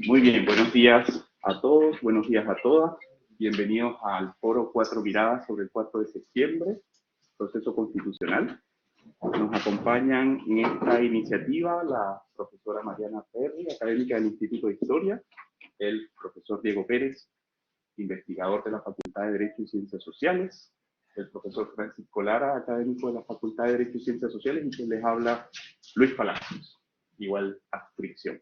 Muy bien, buenos días a todos, buenos días a todas. Bienvenidos al foro Cuatro Miradas sobre el 4 de septiembre, proceso constitucional. Nos acompañan en esta iniciativa la profesora Mariana Perry, académica del Instituto de Historia, el profesor Diego Pérez, investigador de la Facultad de Derecho y Ciencias Sociales, el profesor Francisco Lara, académico de la Facultad de Derecho y Ciencias Sociales, y quien les habla Luis Palacios, igual adscripción.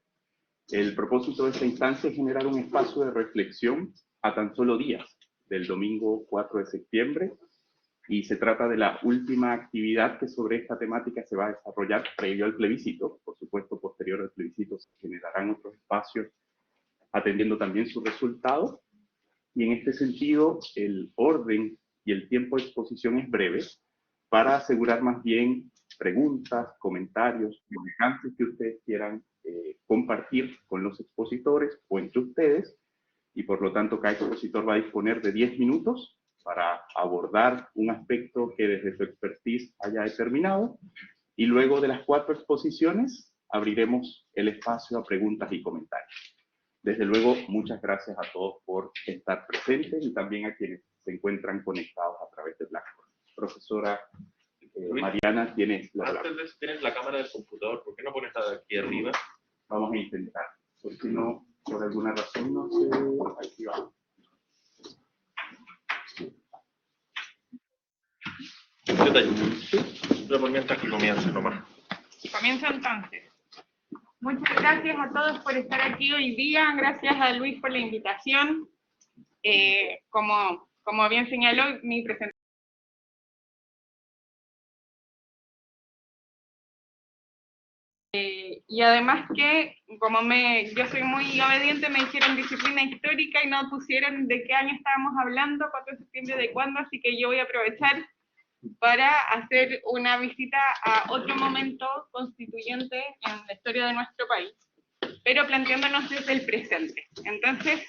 El propósito de esta instancia es generar un espacio de reflexión a tan solo días del domingo 4 de septiembre, y se trata de la última actividad que sobre esta temática se va a desarrollar previo al plebiscito. Por supuesto, posterior al plebiscito se generarán otros espacios atendiendo también su resultado, y en este sentido el orden y el tiempo de exposición es breve para asegurar más bien preguntas, comentarios, alcances que ustedes quieran compartir con los expositores o entre ustedes, y por lo tanto cada expositor va a disponer de 10 minutos para abordar un aspecto que desde su expertise haya determinado, y luego de las 4 exposiciones abriremos el espacio a preguntas y comentarios. Desde luego, muchas gracias a todos por estar presentes y también a quienes se encuentran conectados a través de Blackboard. Profesora Mariana, tienes la palabra. Antes de eso tienes la cámara del computador, ¿por qué no pones la de aquí arriba? Vamos a intentar, porque no, por alguna razón no se activa. Yo te ayudo. Pero por mientras que comience nomás. Comienzo entonces. Muchas gracias a todos por estar aquí hoy día. Gracias a Luis por la invitación. Como bien señaló, mi presentación. Y además que, como yo soy muy obediente, me dijeron disciplina histórica y no pusieron de qué año estábamos hablando, 4 de septiembre de cuándo, así que yo voy a aprovechar para hacer una visita a otro momento constituyente en la historia de nuestro país, pero planteándonos desde el presente. Entonces,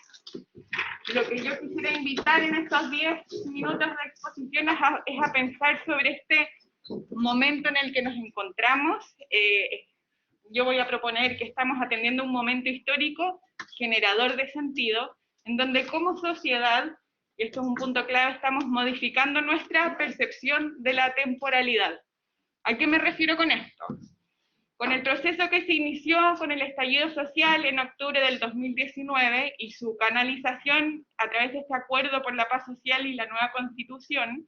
lo que yo quisiera invitar en estos 10 minutos de exposición es a pensar sobre este momento en el que nos encontramos. Yo voy a proponer que estamos atendiendo un momento histórico generador de sentido, en donde como sociedad, y esto es un punto clave, estamos modificando nuestra percepción de la temporalidad. ¿A qué me refiero con esto? Con el proceso que se inició con el estallido social en octubre del 2019 y su canalización a través de este acuerdo por la paz social y la nueva constitución,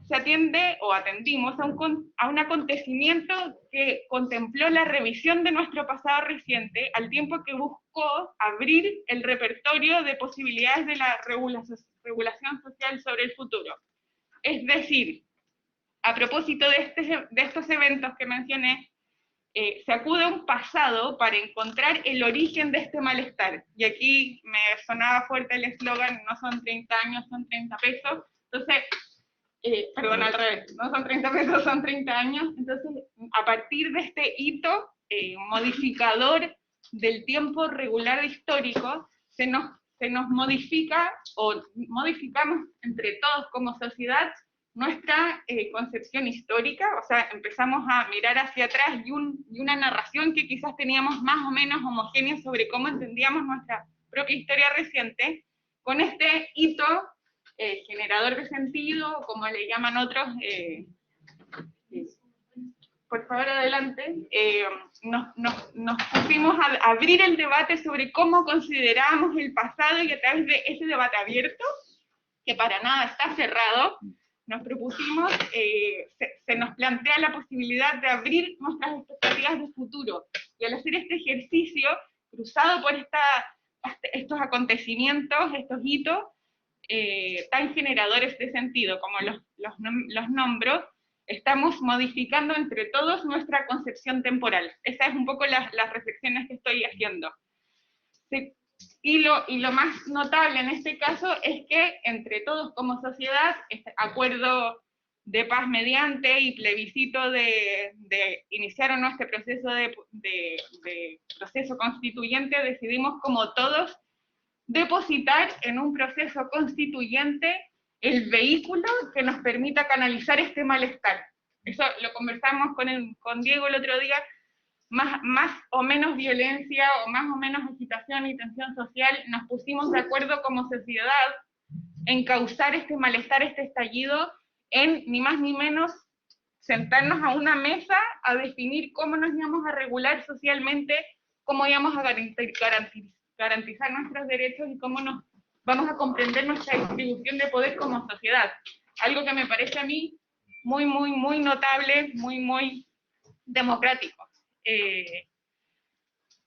se atendimos a un acontecimiento que contempló la revisión de nuestro pasado reciente, al tiempo que buscó abrir el repertorio de posibilidades de la regulación social sobre el futuro. Es decir, a propósito de estos eventos que mencioné, se acude a un pasado para encontrar el origen de este malestar. Y aquí me sonaba fuerte el eslogan, no son 30 años, son 30 pesos. Entonces, perdón, al revés, no son 30 pesos, son 30 años. Entonces, a partir de este hito modificador del tiempo regular histórico, se nos modifica, o modificamos entre todos como sociedad, nuestra concepción histórica. O sea, empezamos a mirar hacia atrás y una narración que quizás teníamos más o menos homogénea sobre cómo entendíamos nuestra propia historia reciente, con este hito generador de sentido, como le llaman otros. Por favor, adelante. Nos pusimos a abrir el debate sobre cómo considerábamos el pasado, y a través de ese debate abierto, que para nada está cerrado, nos propusimos, se nos plantea la posibilidad de abrir nuestras expectativas de futuro. Y al hacer este ejercicio, cruzado por estos acontecimientos, estos hitos, tan generadores de sentido como los nombro, estamos modificando entre todos nuestra concepción temporal. Esas es un poco las reflexiones que estoy haciendo. Sí. Y lo más notable en este caso es que entre todos como sociedad, este acuerdo de paz mediante y plebiscito iniciaron este proceso de proceso constituyente, decidimos como todos depositar en un proceso constituyente el vehículo que nos permita canalizar este malestar. Eso lo conversamos con Diego el otro día. más o menos violencia o más o menos agitación y tensión social, nos pusimos de acuerdo como sociedad en causar este malestar, este estallido, en ni más ni menos sentarnos a una mesa a definir cómo nos íbamos a regular socialmente, cómo íbamos a garantizar nuestros derechos y cómo nos vamos a comprender nuestra distribución de poder como sociedad. Algo que me parece a mí muy, muy, muy notable, muy, muy democrático.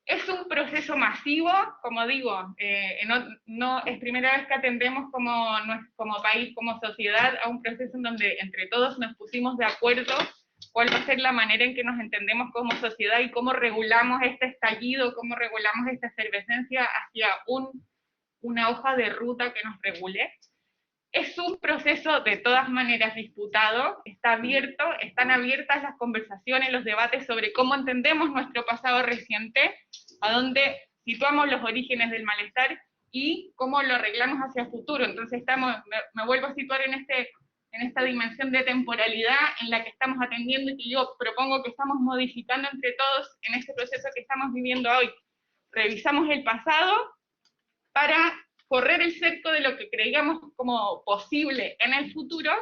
Es un proceso masivo, como digo, no es primera vez que atendemos como país, como sociedad, a un proceso en donde entre todos nos pusimos de acuerdo cuál va a ser la manera en que nos entendemos como sociedad y cómo regulamos este estallido, cómo regulamos esta efervescencia hacia una hoja de ruta que nos regule. Es un proceso de todas maneras disputado, está abierto, están abiertas las conversaciones, los debates sobre cómo entendemos nuestro pasado reciente, a dónde situamos los orígenes del malestar y cómo lo arreglamos hacia el futuro. Entonces me vuelvo a situar en esta dimensión de temporalidad en la que estamos atendiendo y que yo propongo que estamos modificando entre todos en este proceso que estamos viviendo hoy. Revisamos el pasado para correr el cerco de lo que creíamos como posible en el futuro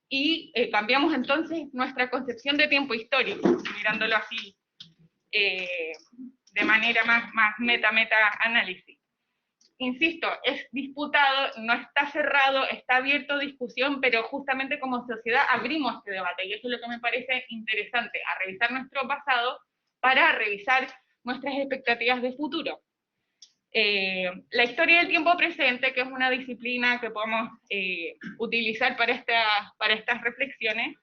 y cambiamos entonces nuestra concepción de tiempo histórico, mirándolo así de manera más meta-análisis. Insisto, es disputado, no está cerrado, está abierto a discusión, pero justamente como sociedad abrimos este debate, y eso es lo que me parece interesante, a revisar nuestro pasado para revisar nuestras expectativas de futuro. La historia del tiempo presente, que es una disciplina que podemos utilizar para estas reflexiones,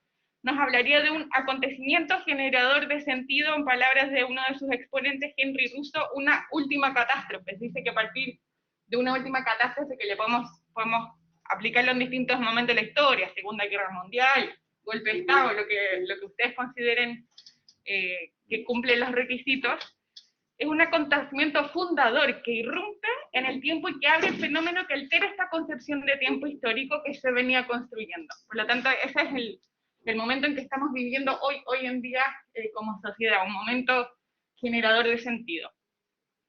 nos hablaría de un acontecimiento generador de sentido, en palabras de uno de sus exponentes, Henry Russo, una última catástrofe. Se dice que a partir de una última catástrofe que le podemos aplicarlo en distintos momentos de la historia, Segunda Guerra Mundial, golpe de Estado, lo que ustedes consideren que cumple los requisitos, es un acontecimiento fundador que irrumpe en el tiempo y que abre el fenómeno que altera esta concepción de tiempo histórico que se venía construyendo. Por lo tanto, ese es el momento en que estamos viviendo hoy en día como sociedad, un momento generador de sentido.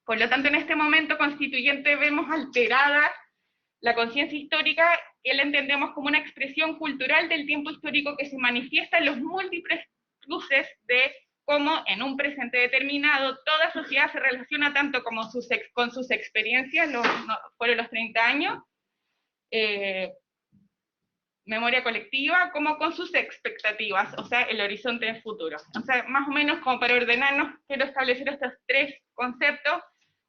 Por lo tanto, en este momento constituyente vemos alterada la conciencia histórica, que la entendemos como una expresión cultural del tiempo histórico que se manifiesta en los múltiples cruces de cómo en un presente determinado toda sociedad se relaciona tanto como con sus experiencias, fueron los 30 años, memoria colectiva, como con sus expectativas, o sea, el horizonte del futuro. O sea, más o menos como para ordenarnos, quiero establecer estos tres conceptos: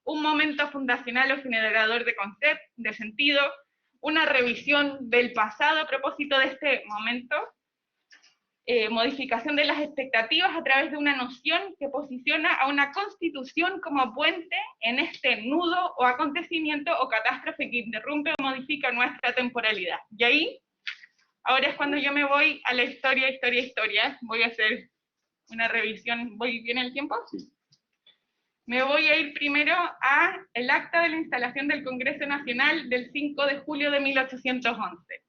un momento fundacional o generador de sentido, una revisión del pasado a propósito de este momento, modificación de las expectativas a través de una noción que posiciona a una constitución como puente en este nudo o acontecimiento o catástrofe que interrumpe o modifica nuestra temporalidad. Y ahí, ahora es cuando yo me voy a la historia, voy a hacer una revisión. ¿Voy bien el tiempo? Sí. Me voy a ir primero a el acta de la instalación del Congreso Nacional del 5 de julio de 1811.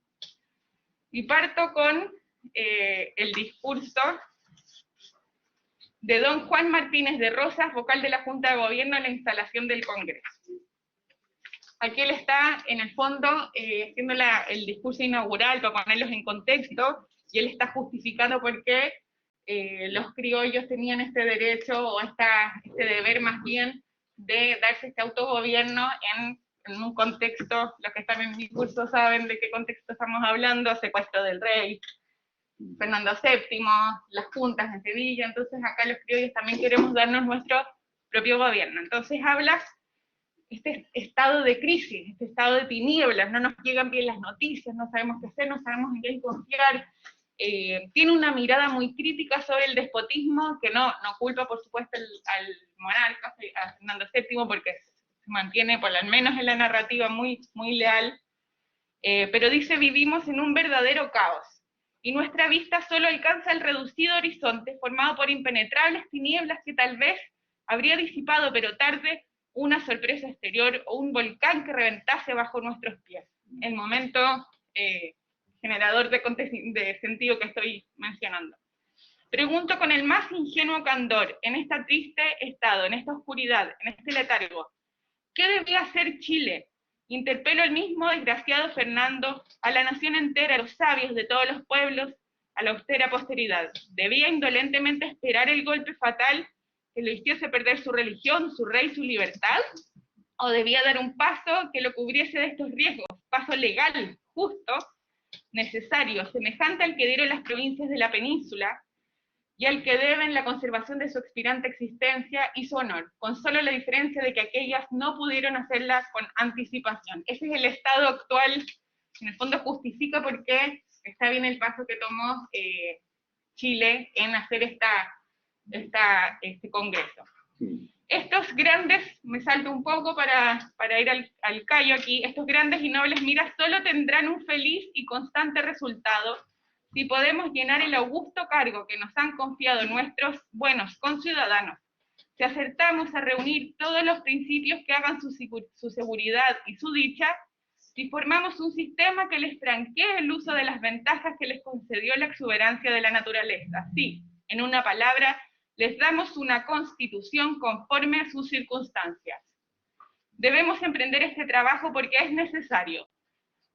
Y parto con el discurso de don Juan Martínez de Rosas, vocal de la Junta de Gobierno en la instalación del Congreso. Aquí él está, en el fondo, haciendo el discurso inaugural para ponerlos en contexto, y él está justificando por qué los criollos tenían este derecho, o este deber más bien, de darse este autogobierno en un contexto, los que están en mi curso saben de qué contexto estamos hablando: secuestro del rey Fernando VII, las juntas en Sevilla. Entonces acá los criollos también queremos darnos nuestro propio gobierno. Entonces habla este estado de crisis, este estado de tinieblas, no nos llegan bien las noticias, no sabemos qué hacer, no sabemos en qué confiar. Tiene una mirada muy crítica sobre el despotismo, que no culpa por supuesto al monarca, a Fernando VII, porque se mantiene por lo menos en la narrativa muy, muy leal, pero dice: vivimos en un verdadero caos, y nuestra vista solo alcanza el reducido horizonte formado por impenetrables tinieblas que tal vez habría disipado, pero tarde, una sorpresa exterior o un volcán que reventase bajo nuestros pies. El momento generador de sentido que estoy mencionando. Pregunto con el más ingenuo candor, en este triste estado, en esta oscuridad, en este letargo, ¿qué debía hacer Chile? Interpelo al mismo desgraciado Fernando, a la nación entera, a los sabios de todos los pueblos, a la austera posteridad. ¿Debía indolentemente esperar el golpe fatal que le hiciese perder su religión, su rey, su libertad? ¿O debía dar un paso que lo cubriese de estos riesgos? Paso legal, justo, necesario, semejante al que dieron las provincias de la península, y al que deben la conservación de su expirante existencia y su honor, con solo la diferencia de que aquellas no pudieron hacerla con anticipación. Ese es el estado actual, en el fondo justifica por qué está bien el paso que tomó Chile en hacer este congreso. Estos grandes, me salto un poco para ir al callo aquí, estos grandes y nobles miras solo tendrán un feliz y constante resultado si podemos llenar el augusto cargo que nos han confiado nuestros buenos conciudadanos, si acertamos a reunir todos los principios que hagan su seguridad y su dicha, si formamos un sistema que les franquee el uso de las ventajas que les concedió la exuberancia de la naturaleza. Sí, en una palabra, les damos una constitución conforme a sus circunstancias. Debemos emprender este trabajo porque es necesario,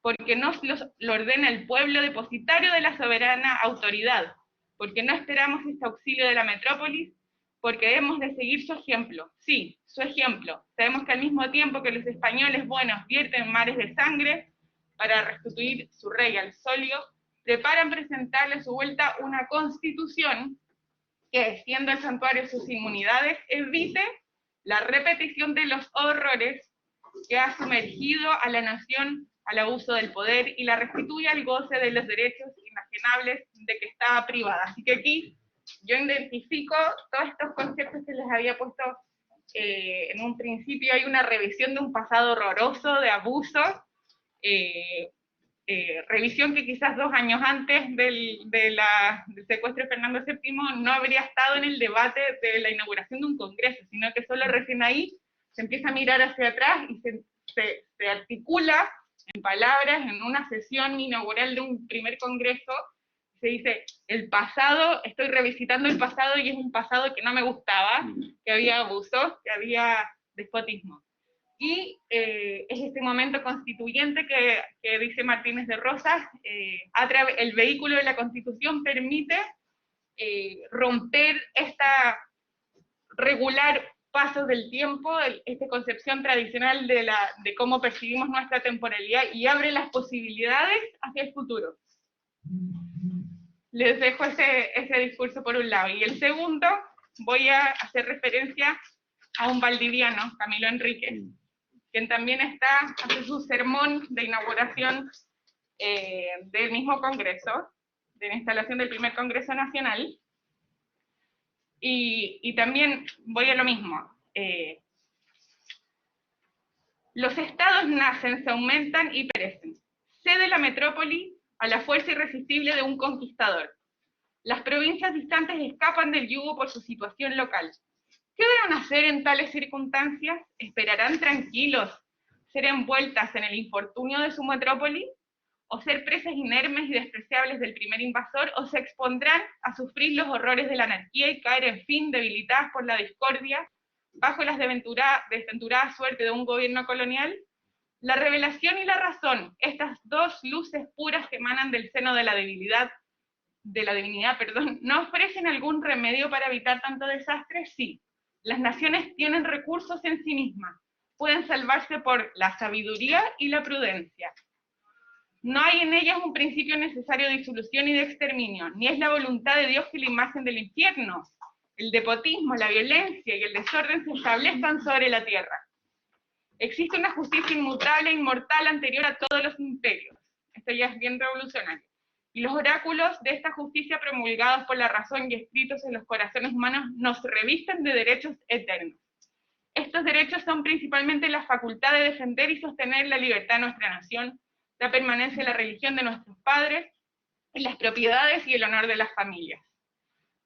porque nos lo ordena el pueblo depositario de la soberana autoridad, porque no esperamos este auxilio de la metrópolis, porque hemos de seguir su ejemplo. Sí, su ejemplo. Sabemos que al mismo tiempo que los españoles buenos vierten mares de sangre para restituir su rey al solio, preparan presentarle a su vuelta una constitución que, siendo el santuario de sus inmunidades, evite la repetición de los horrores que ha sumergido a la nación al abuso del poder y la restituye al goce de los derechos imaginables de que estaba privada. Así que aquí yo identifico todos estos conceptos que les había puesto en un principio. Hay una revisión de un pasado horroroso, de abusos, revisión que quizás 2 años antes del secuestro de Fernando VII no habría estado en el debate de la inauguración de un congreso, sino que solo recién ahí se empieza a mirar hacia atrás y se articula en palabras en una sesión inaugural de un primer congreso. Se dice, el pasado, estoy revisitando el pasado y es un pasado que no me gustaba, que había abusos, que había despotismo. Y es este momento constituyente que dice Martínez de Rosas, el vehículo de la Constitución permite romper regular pasos del tiempo, esta concepción tradicional de cómo percibimos nuestra temporalidad y abre las posibilidades hacia el futuro. Les dejo ese discurso por un lado. Y el segundo, voy a hacer referencia a un valdiviano, Camilo Enríquez, quien también hace su sermón de inauguración del mismo Congreso, de la instalación del primer Congreso Nacional, y también voy a lo mismo. Los estados nacen, se aumentan y perecen. Cede la metrópoli a la fuerza irresistible de un conquistador. Las provincias distantes escapan del yugo por su situación local. ¿Qué deben hacer en tales circunstancias? ¿Esperarán tranquilos ser envueltas en el infortunio de su metrópoli? ¿O ser presas inermes y despreciables del primer invasor? ¿O se expondrán a sufrir los horrores de la anarquía y caer, en fin, debilitadas por la discordia, bajo las desventuradas suerte de un gobierno colonial? La revelación y la razón, estas dos luces puras que emanan del seno de la divinidad, ¿no ofrecen algún remedio para evitar tanto desastre? Sí. Las naciones tienen recursos en sí mismas, pueden salvarse por la sabiduría y la prudencia. No hay en ellas un principio necesario de disolución y de exterminio, ni es la voluntad de Dios que la imagen del infierno, el despotismo, la violencia y el desorden se establezcan sobre la tierra. Existe una justicia inmutable e inmortal anterior a todos los imperios. Esto ya es bien revolucionario. Y los oráculos de esta justicia promulgados por la razón y escritos en los corazones humanos nos revisten de derechos eternos. Estos derechos son principalmente la facultad de defender y sostener la libertad de nuestra nación, la permanencia de la religión de nuestros padres, las propiedades y el honor de las familias.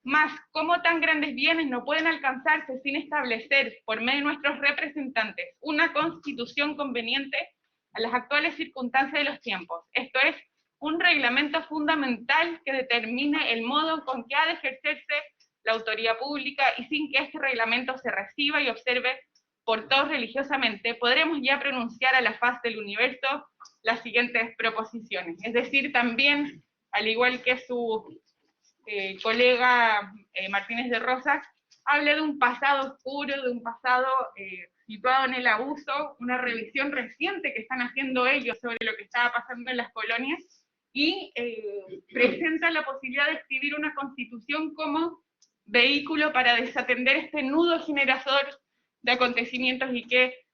Mas, ¿cómo tan grandes bienes no pueden alcanzarse sin establecer, por medio de nuestros representantes, una constitución conveniente a las actuales circunstancias de los tiempos? Esto es, un reglamento fundamental que determine el modo con que ha de ejercerse la autoridad pública, y sin que este reglamento se reciba y observe por todos religiosamente, podremos ya pronunciar a la faz del universo las siguientes proposiciones. Es decir, también, al igual que su colega Martínez de Rosas, habla de un pasado oscuro, de un pasado situado en el abuso, una revisión reciente que están haciendo ellos sobre lo que estaba pasando en las colonias, y presenta la posibilidad de escribir una constitución como vehículo para desatender este nudo generador de acontecimientos, y qué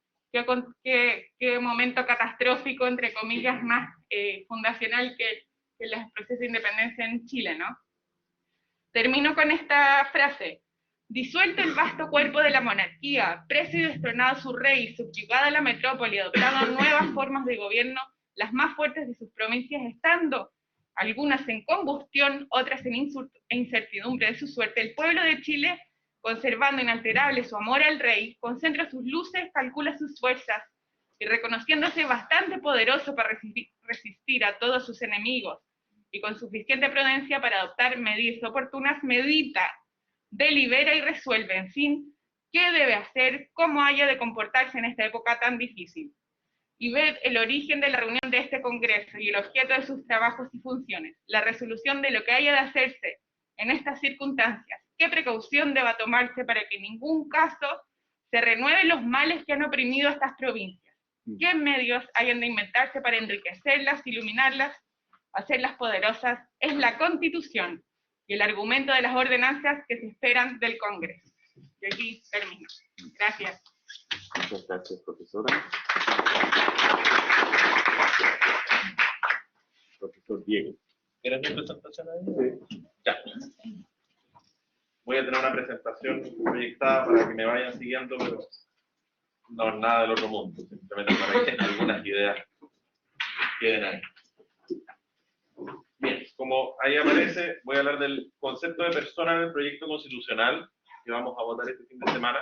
momento catastrófico, entre comillas, más fundacional que el proceso de independencia en Chile, ¿no? Termino con esta frase: disuelto el vasto cuerpo de la monarquía, preso y destronado su rey, subyugada la metrópoli, adoptando nuevas formas de gobierno, las más fuertes de sus provincias estando algunas en combustión, otras en incertidumbre de su suerte, el pueblo de Chile, conservando inalterable su amor al rey, concentra sus luces, calcula sus fuerzas, y reconociéndose bastante poderoso para resistir a todos sus enemigos, y con suficiente prudencia para adoptar medidas oportunas, medita, delibera y resuelve, en fin, qué debe hacer, cómo haya de comportarse en esta época tan difícil, y ver el origen de la reunión de este Congreso y el objeto de sus trabajos y funciones, la resolución de lo que haya de hacerse en estas circunstancias, qué precaución deba tomarse para que en ningún caso se renueven los males que han oprimido a estas provincias, qué medios hayan de inventarse para enriquecerlas, iluminarlas, hacerlas poderosas, es la Constitución y el argumento de las ordenanzas que se esperan del Congreso. Y aquí termino. Gracias. Muchas gracias, profesora. Profesor Diego. ¿Quieres mi presentación ahí? Sí. Ya. Voy a tener una presentación proyectada para que me vayan siguiendo, pero no es nada del otro mundo, simplemente para que algunas ideas queden ahí. Bien, como ahí aparece, voy a hablar del concepto de persona en el proyecto constitucional que vamos a votar este fin de semana.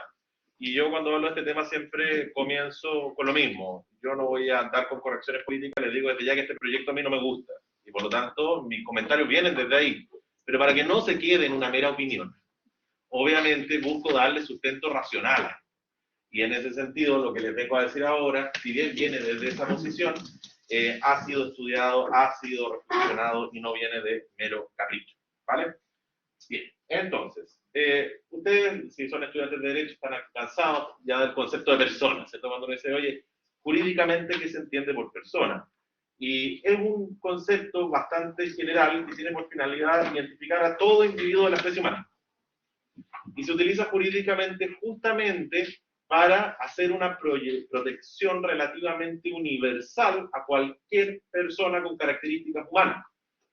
Y yo cuando hablo de este tema siempre comienzo con lo mismo. Yo no voy a andar con correcciones políticas, les digo desde ya que este proyecto a mí no me gusta. Y por lo tanto, mis comentarios vienen desde ahí. Pero para que no se quede en una mera opinión, obviamente busco darle sustento racional. Y en ese sentido, lo que les vengo a decir ahora, si bien viene desde esa posición, ha sido estudiado, ha sido reflexionado y no viene de mero capricho. ¿Vale? Bien, entonces, ustedes, si son estudiantes de Derecho, están cansados ya del concepto de persona, ¿cierto? Cuando me dice, oye, jurídicamente, ¿qué se entiende por persona? Y es un concepto bastante general que tiene por finalidad identificar a todo individuo de la especie humana. Y se utiliza jurídicamente justamente para hacer una protección relativamente universal a cualquier persona con características humanas.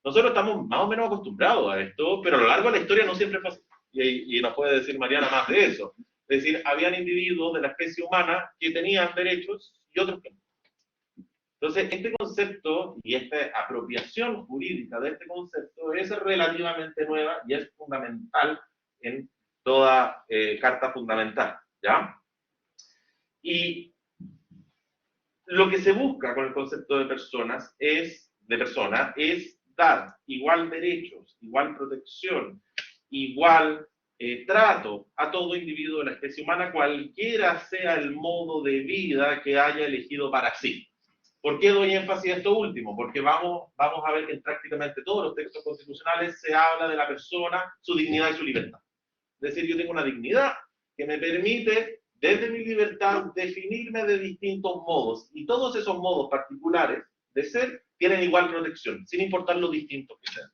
Nosotros estamos más o menos acostumbrados a esto, pero a lo largo de la historia no siempre fue así. Y nos puede decir Mariana más de eso. Es decir, habían individuos de la especie humana que tenían derechos y otros que no. Entonces, este concepto y esta apropiación jurídica de este concepto es relativamente nueva y es fundamental en toda carta fundamental, ¿ya? Y lo que se busca con el concepto de persona es dar igual derechos, igual protección, igual trato a todo individuo de la especie humana, cualquiera sea el modo de vida que haya elegido para sí. ¿Por qué doy énfasis a esto último? Porque vamos a ver que en prácticamente todos los textos constitucionales se habla de la persona, su dignidad y su libertad. Es decir, yo tengo una dignidad que me permite, desde mi libertad, definirme de distintos modos, y todos esos modos particulares de ser tienen igual protección, sin importar lo distintos que sean.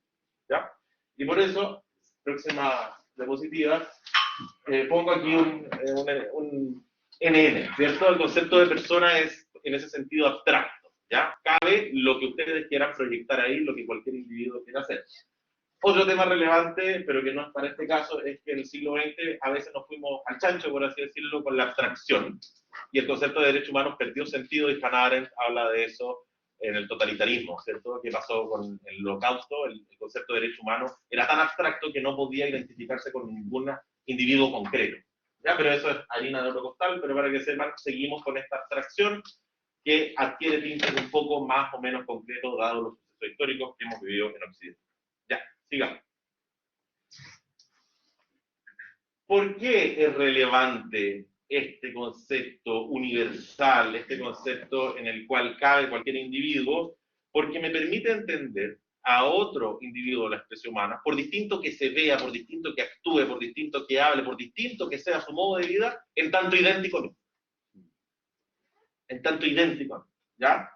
¿Ya? Y por eso, próxima diapositiva, pongo aquí un NN, ¿cierto? El concepto de persona es, en ese sentido, abstracto, ¿ya? Cabe lo que ustedes quieran proyectar ahí, lo que cualquier individuo quiera hacer. Otro tema relevante, pero que no es para este caso, es que en el siglo XX a veces nos fuimos al chancho, por así decirlo, con la abstracción. Y el concepto de derechos humanos perdió sentido, y Hannah Arendt habla de eso en el totalitarismo, ¿cierto? ¿Qué pasó con el Holocausto? El concepto de derecho humano era tan abstracto que no podía identificarse con ningún individuo concreto. ¿Ya? Pero eso es harina de otro costal, pero para que sepan, seguimos con esta abstracción que adquiere tintes un poco más o menos concretos dado los sucesos procesos históricos que hemos vivido en Occidente. Ya, sigamos. ¿Por qué es relevante este concepto universal, este concepto en el cual cabe cualquier individuo? Porque me permite entender a otro individuo de la especie humana, por distinto que se vea, por distinto que actúe, por distinto que hable, por distinto que sea su modo de vida, en tanto idéntico a mí. En tanto idéntico a mí, ¿ya?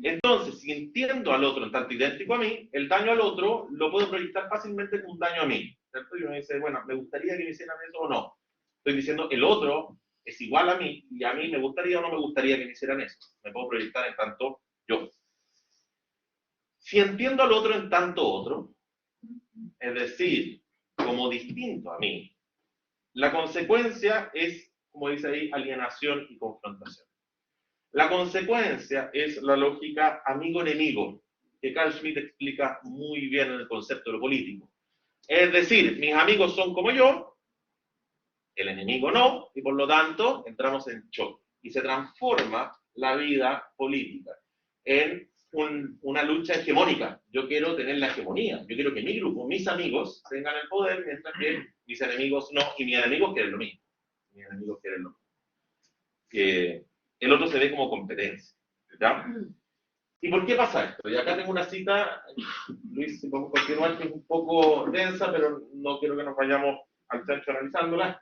Entonces, si entiendo al otro en tanto idéntico a mí, el daño al otro lo puedo proyectar fácilmente como un daño a mí, ¿cierto? Y uno dice, bueno, ¿me gustaría que me hicieran eso o no? Estoy diciendo, el otro es igual a mí, y a mí me gustaría o no me gustaría que me hicieran eso. Me puedo proyectar en tanto yo. Si entiendo al otro en tanto otro, es decir, como distinto a mí, la consecuencia es, como dice ahí, alienación y confrontación. La consecuencia es la lógica amigo-enemigo, que Carl Schmitt explica muy bien en el concepto de lo político. Es decir, mis amigos son como yo, el enemigo no, y por lo tanto entramos en choque. Y se transforma la vida política en una lucha hegemónica. Yo quiero tener la hegemonía, yo quiero que mi grupo, mis amigos, tengan el poder, mientras que mis enemigos no, y mis enemigos quieren lo mismo. Mis enemigos quieren lo mismo. El otro se ve como competencia, ¿ya? ¿Y por qué pasa esto? Y acá tengo una cita, Luis, si podemos continuar, que es un poco densa, pero no quiero que nos vayamos al chancho analizándola.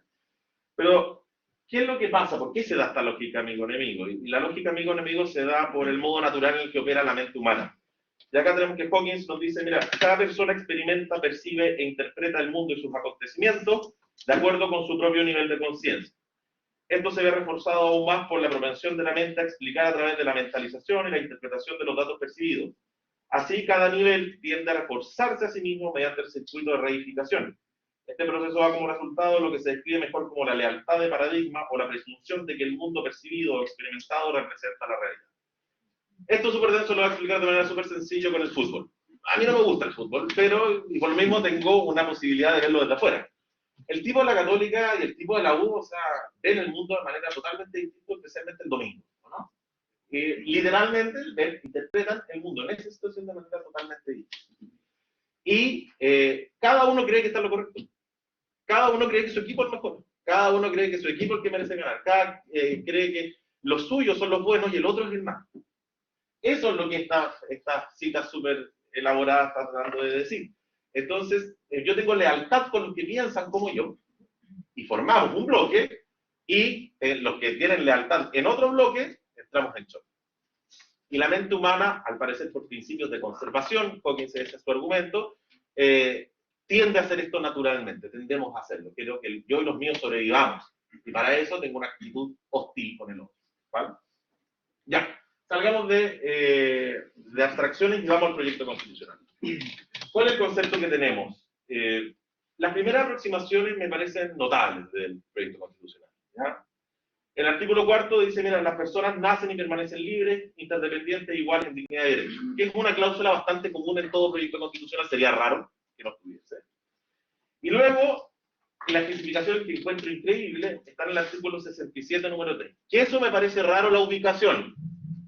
Pero, ¿qué es lo que pasa? ¿Por qué se da esta lógica amigo-enemigo? Y la lógica amigo-enemigo se da por el modo natural en el que opera la mente humana. Y acá tenemos que Hawkins nos dice, mira, cada persona experimenta, percibe e interpreta el mundo y sus acontecimientos de acuerdo con su propio nivel de conciencia. Esto se ve reforzado aún más por la propensión de la mente a explicar a través de la mentalización y la interpretación de los datos percibidos. Así, cada nivel tiende a reforzarse a sí mismo mediante el circuito de reificación. Este proceso da como resultado lo que se describe mejor como la lealtad de paradigma o la presunción de que el mundo percibido o experimentado representa la realidad. Esto súper denso lo voy a explicar de manera súper sencilla con el fútbol. A mí no me gusta el fútbol, pero por lo mismo tengo una posibilidad de verlo desde afuera. El tipo de la Católica y el tipo de la U, o sea, ven el mundo de manera totalmente distinta, especialmente el domingo, ¿no? Literalmente interpretan el mundo en esa situación de manera totalmente distinta. Y cada uno cree que está en lo correcto. Cada uno cree que su equipo es el mejor. Cada uno cree que su equipo es el que merece ganar. Cada cree que los suyos son los buenos y el otro es el malo. Eso es lo que esta cita súper elaborada está tratando de decir. Entonces, yo tengo lealtad con los que piensan como yo, y formamos un bloque, y los que tienen lealtad en otro bloque, entramos en choque. Y la mente humana, al parecer por principios de conservación, Hawkins ese es su argumento, tiende a hacer esto naturalmente, tendemos a hacerlo. Quiero que yo y los míos sobrevivamos, y para eso tengo una actitud hostil con el otro. ¿Vale? Ya, salgamos de abstracciones y vamos al proyecto constitucional. ¿Cuál es el concepto que tenemos? Las primeras aproximaciones me parecen notables del proyecto constitucional, ¿ya? El artículo 4 dice, mira, las personas nacen y permanecen libres, interdependientes, iguales en dignidad y derechos, que es una cláusula bastante común en todo proyecto constitucional, sería raro que no estuviese. Y luego, la especificación que encuentro increíble está en el artículo 67, número 3, que eso me parece raro la ubicación.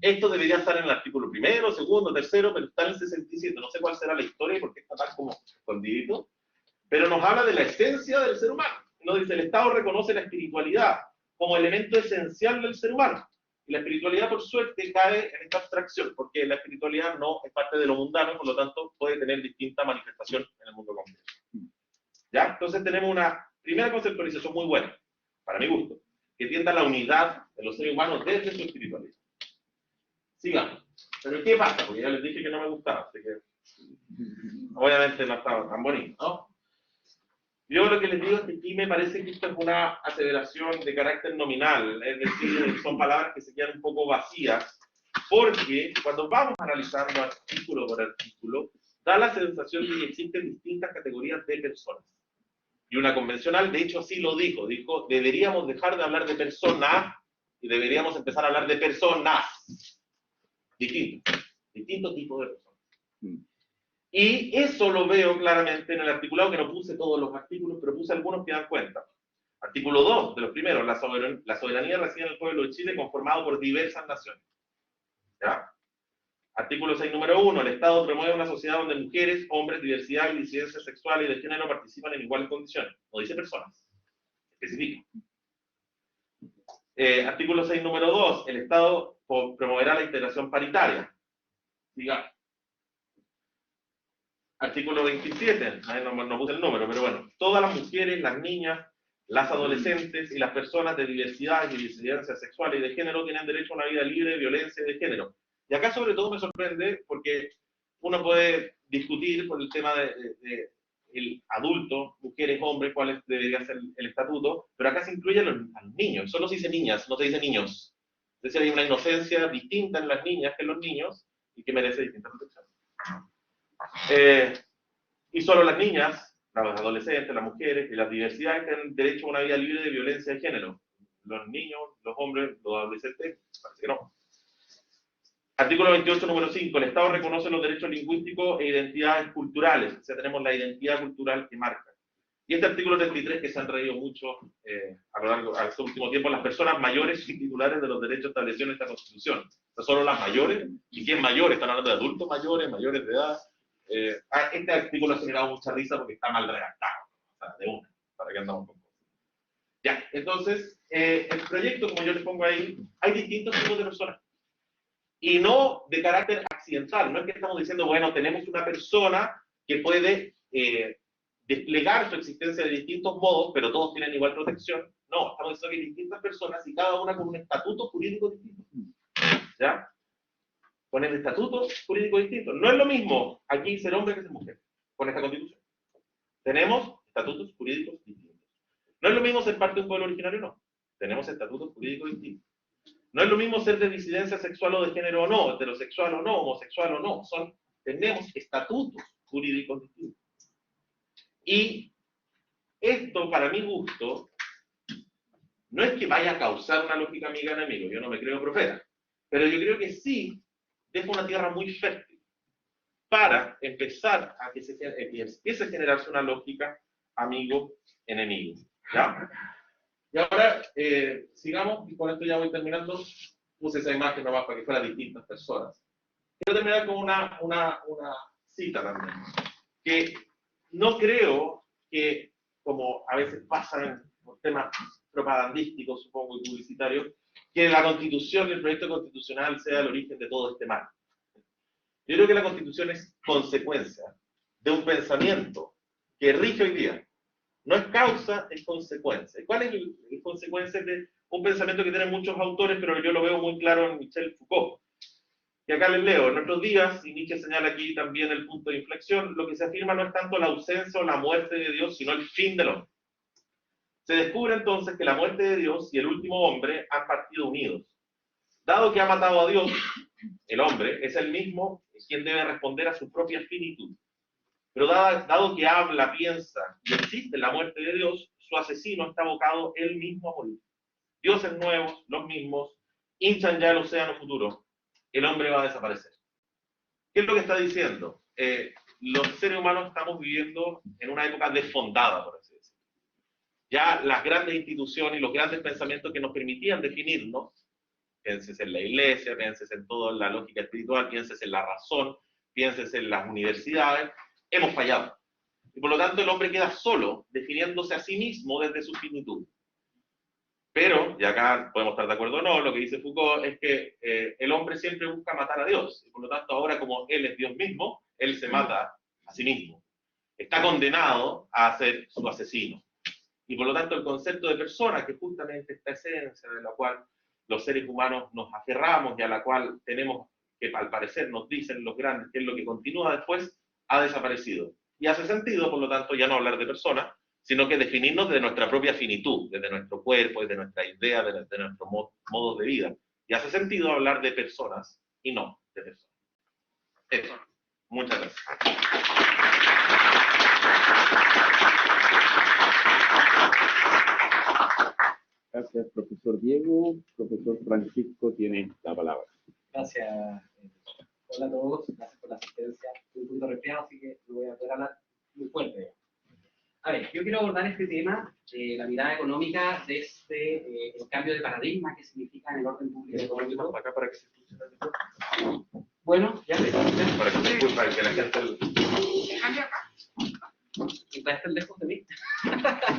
Esto debería estar en el artículo primero, segundo, tercero, pero está en el 67. No sé cuál será la historia y por qué está tan como escondidito. Pero nos habla de la esencia del ser humano. Nos dice, el Estado reconoce la espiritualidad como elemento esencial del ser humano. Y la espiritualidad, por suerte, cae en esta abstracción, porque la espiritualidad no es parte de lo mundano, por lo tanto, puede tener distinta manifestación en el mundo completo. ¿Ya? Entonces tenemos una primera conceptualización muy buena, para mi gusto, que tiende a la unidad de los seres humanos desde su espiritualidad. Sigamos. Pero ¿qué pasa? Porque ya les dije que no me gustaba, así que obviamente no estaba tan bonito, ¿no? Yo lo que les digo es que aquí me parece que esto es una aseveración de carácter nominal, es decir, son palabras que se quedan un poco vacías, porque cuando vamos analizando artículo por artículo, da la sensación de que existen distintas categorías de personas. Y una convencional, de hecho, así lo dijo, deberíamos dejar de hablar de personas y deberíamos empezar a hablar de personas. Distintos tipos de personas. Y eso lo veo claramente en el articulado, que no puse todos los artículos, pero puse algunos que dan cuenta. Artículo 2, de los primeros, la soberanía reside en el pueblo de Chile conformado por diversas naciones. ¿Ya? Artículo 6, número 1. El Estado promueve una sociedad donde mujeres, hombres, diversidad y disidencia sexual y de género participan en iguales condiciones. No dice personas. Especifica. Artículo 6, número 2. El Estado promoverá la integración paritaria. Diga. Artículo 27. No puse el número, pero bueno. Todas las mujeres, las niñas, las adolescentes y las personas de diversidad y disidencia sexual y de género tienen derecho a una vida libre de violencia y de género. Y acá sobre todo me sorprende porque uno puede discutir por el tema de el adulto, mujeres, hombres, cuál debería ser el estatuto, pero acá se incluye a los niños, solo se dice niñas, no se dice niños. Es decir, hay una inocencia distinta en las niñas que en los niños y que merece distinta protección. Y solo las niñas, las adolescentes, las mujeres y las diversidades tienen derecho a una vida libre de violencia de género. Los niños, los hombres, los adolescentes, parece que no. Artículo 28, número 5. El Estado reconoce los derechos lingüísticos e identidades culturales. O sea, tenemos la identidad cultural que marca. Y este artículo 33, que se han reído mucho a lo largo de este último tiempo, las personas mayores y titulares de los derechos establecidos en esta Constitución. O sea, solo las mayores. ¿Y quién mayores? Están hablando de adultos mayores, mayores de edad. Este artículo ha generado mucha risa porque está mal redactado. O sea, de una, para que andamos con cosas. Ya, entonces, el proyecto, como yo les pongo ahí, hay distintos tipos de personas. Y no de carácter accidental. No es que estamos diciendo, bueno, tenemos una persona que puede desplegar su existencia de distintos modos, pero todos tienen igual protección. No, estamos diciendo que hay distintas personas y cada una con un estatuto jurídico distinto. ¿Ya? Con el estatuto jurídico distinto. No es lo mismo aquí ser hombre que ser mujer, con esta Constitución. Tenemos estatutos jurídicos distintos. No es lo mismo ser parte de un pueblo originario, no. Tenemos estatutos jurídicos distintos. No es lo mismo ser de disidencia sexual o de género o no, heterosexual o no, homosexual o no. Tenemos estatutos jurídicos distintos. Y esto, para mi gusto, no es que vaya a causar una lógica amiga-enemigo, yo no me creo profeta, pero yo creo que sí deja una tierra muy fértil para empezar a que empiece a generarse una lógica amigo-enemigo. ¿Ya? Y ahora, sigamos, y con esto ya voy terminando. Puse esa imagen nomás para que fueran distintas personas. Quiero terminar con una cita también, que no creo que, como a veces pasa en temas propagandísticos, supongo, y publicitarios, que la Constitución, el proyecto constitucional sea el origen de todo este mal. Yo creo que la Constitución es consecuencia de un pensamiento que rige hoy día. No es causa, es consecuencia. ¿Y cuál es la consecuencia de un pensamiento que tienen muchos autores, pero yo lo veo muy claro en Michel Foucault? Y acá les leo, en nuestros días, y Nietzsche señala aquí también el punto de inflexión, lo que se afirma no es tanto la ausencia o la muerte de Dios, sino el fin del hombre. Se descubre entonces que la muerte de Dios y el último hombre han partido unidos. Dado que ha matado a Dios, el hombre es el mismo quien debe responder a su propia finitud. Pero dado que habla, piensa y existe la muerte de Dios, su asesino está abocado él mismo a morir. Dioses nuevos, los mismos, hinchan ya el océano futuro. El hombre va a desaparecer. ¿Qué es lo que está diciendo? Los seres humanos estamos viviendo en una época desfondada, por así decirlo. Ya las grandes instituciones y los grandes pensamientos que nos permitían definirnos, pienses en la iglesia, pienses en toda la lógica espiritual, pienses en la razón, pienses en las universidades, hemos fallado. Y por lo tanto el hombre queda solo, definiéndose a sí mismo desde su finitud. Pero, y acá podemos estar de acuerdo o no, lo que dice Foucault es que el hombre siempre busca matar a Dios. Y por lo tanto ahora, como él es Dios mismo, él se mata a sí mismo. Está condenado a ser su asesino. Y por lo tanto el concepto de persona, que justamente esta esencia de la cual los seres humanos nos aferramos y a la cual tenemos que, al parecer, nos dicen los grandes, que es lo que continúa después, ha desaparecido. Y hace sentido, por lo tanto, ya no hablar de persona, sino que definirnos de nuestra propia finitud, desde nuestro cuerpo, desde nuestra idea, de nuestros modos de vida. Y hace sentido hablar de personas y no de personas. Eso. Muchas gracias. Gracias, profesor Diego. Profesor Francisco tiene la palabra. Gracias. Hola a todos, gracias por la asistencia. Estoy un poquito resfriado, así que no voy a poder hablar muy fuerte. A ver, yo quiero abordar este tema de la mirada económica desde el cambio de paradigma que significa en el orden público económico. Acá para que se escuche. Bueno, ya sé. Para que se para que la gente... Cambio acá. ¿Estás tan lejos de mí?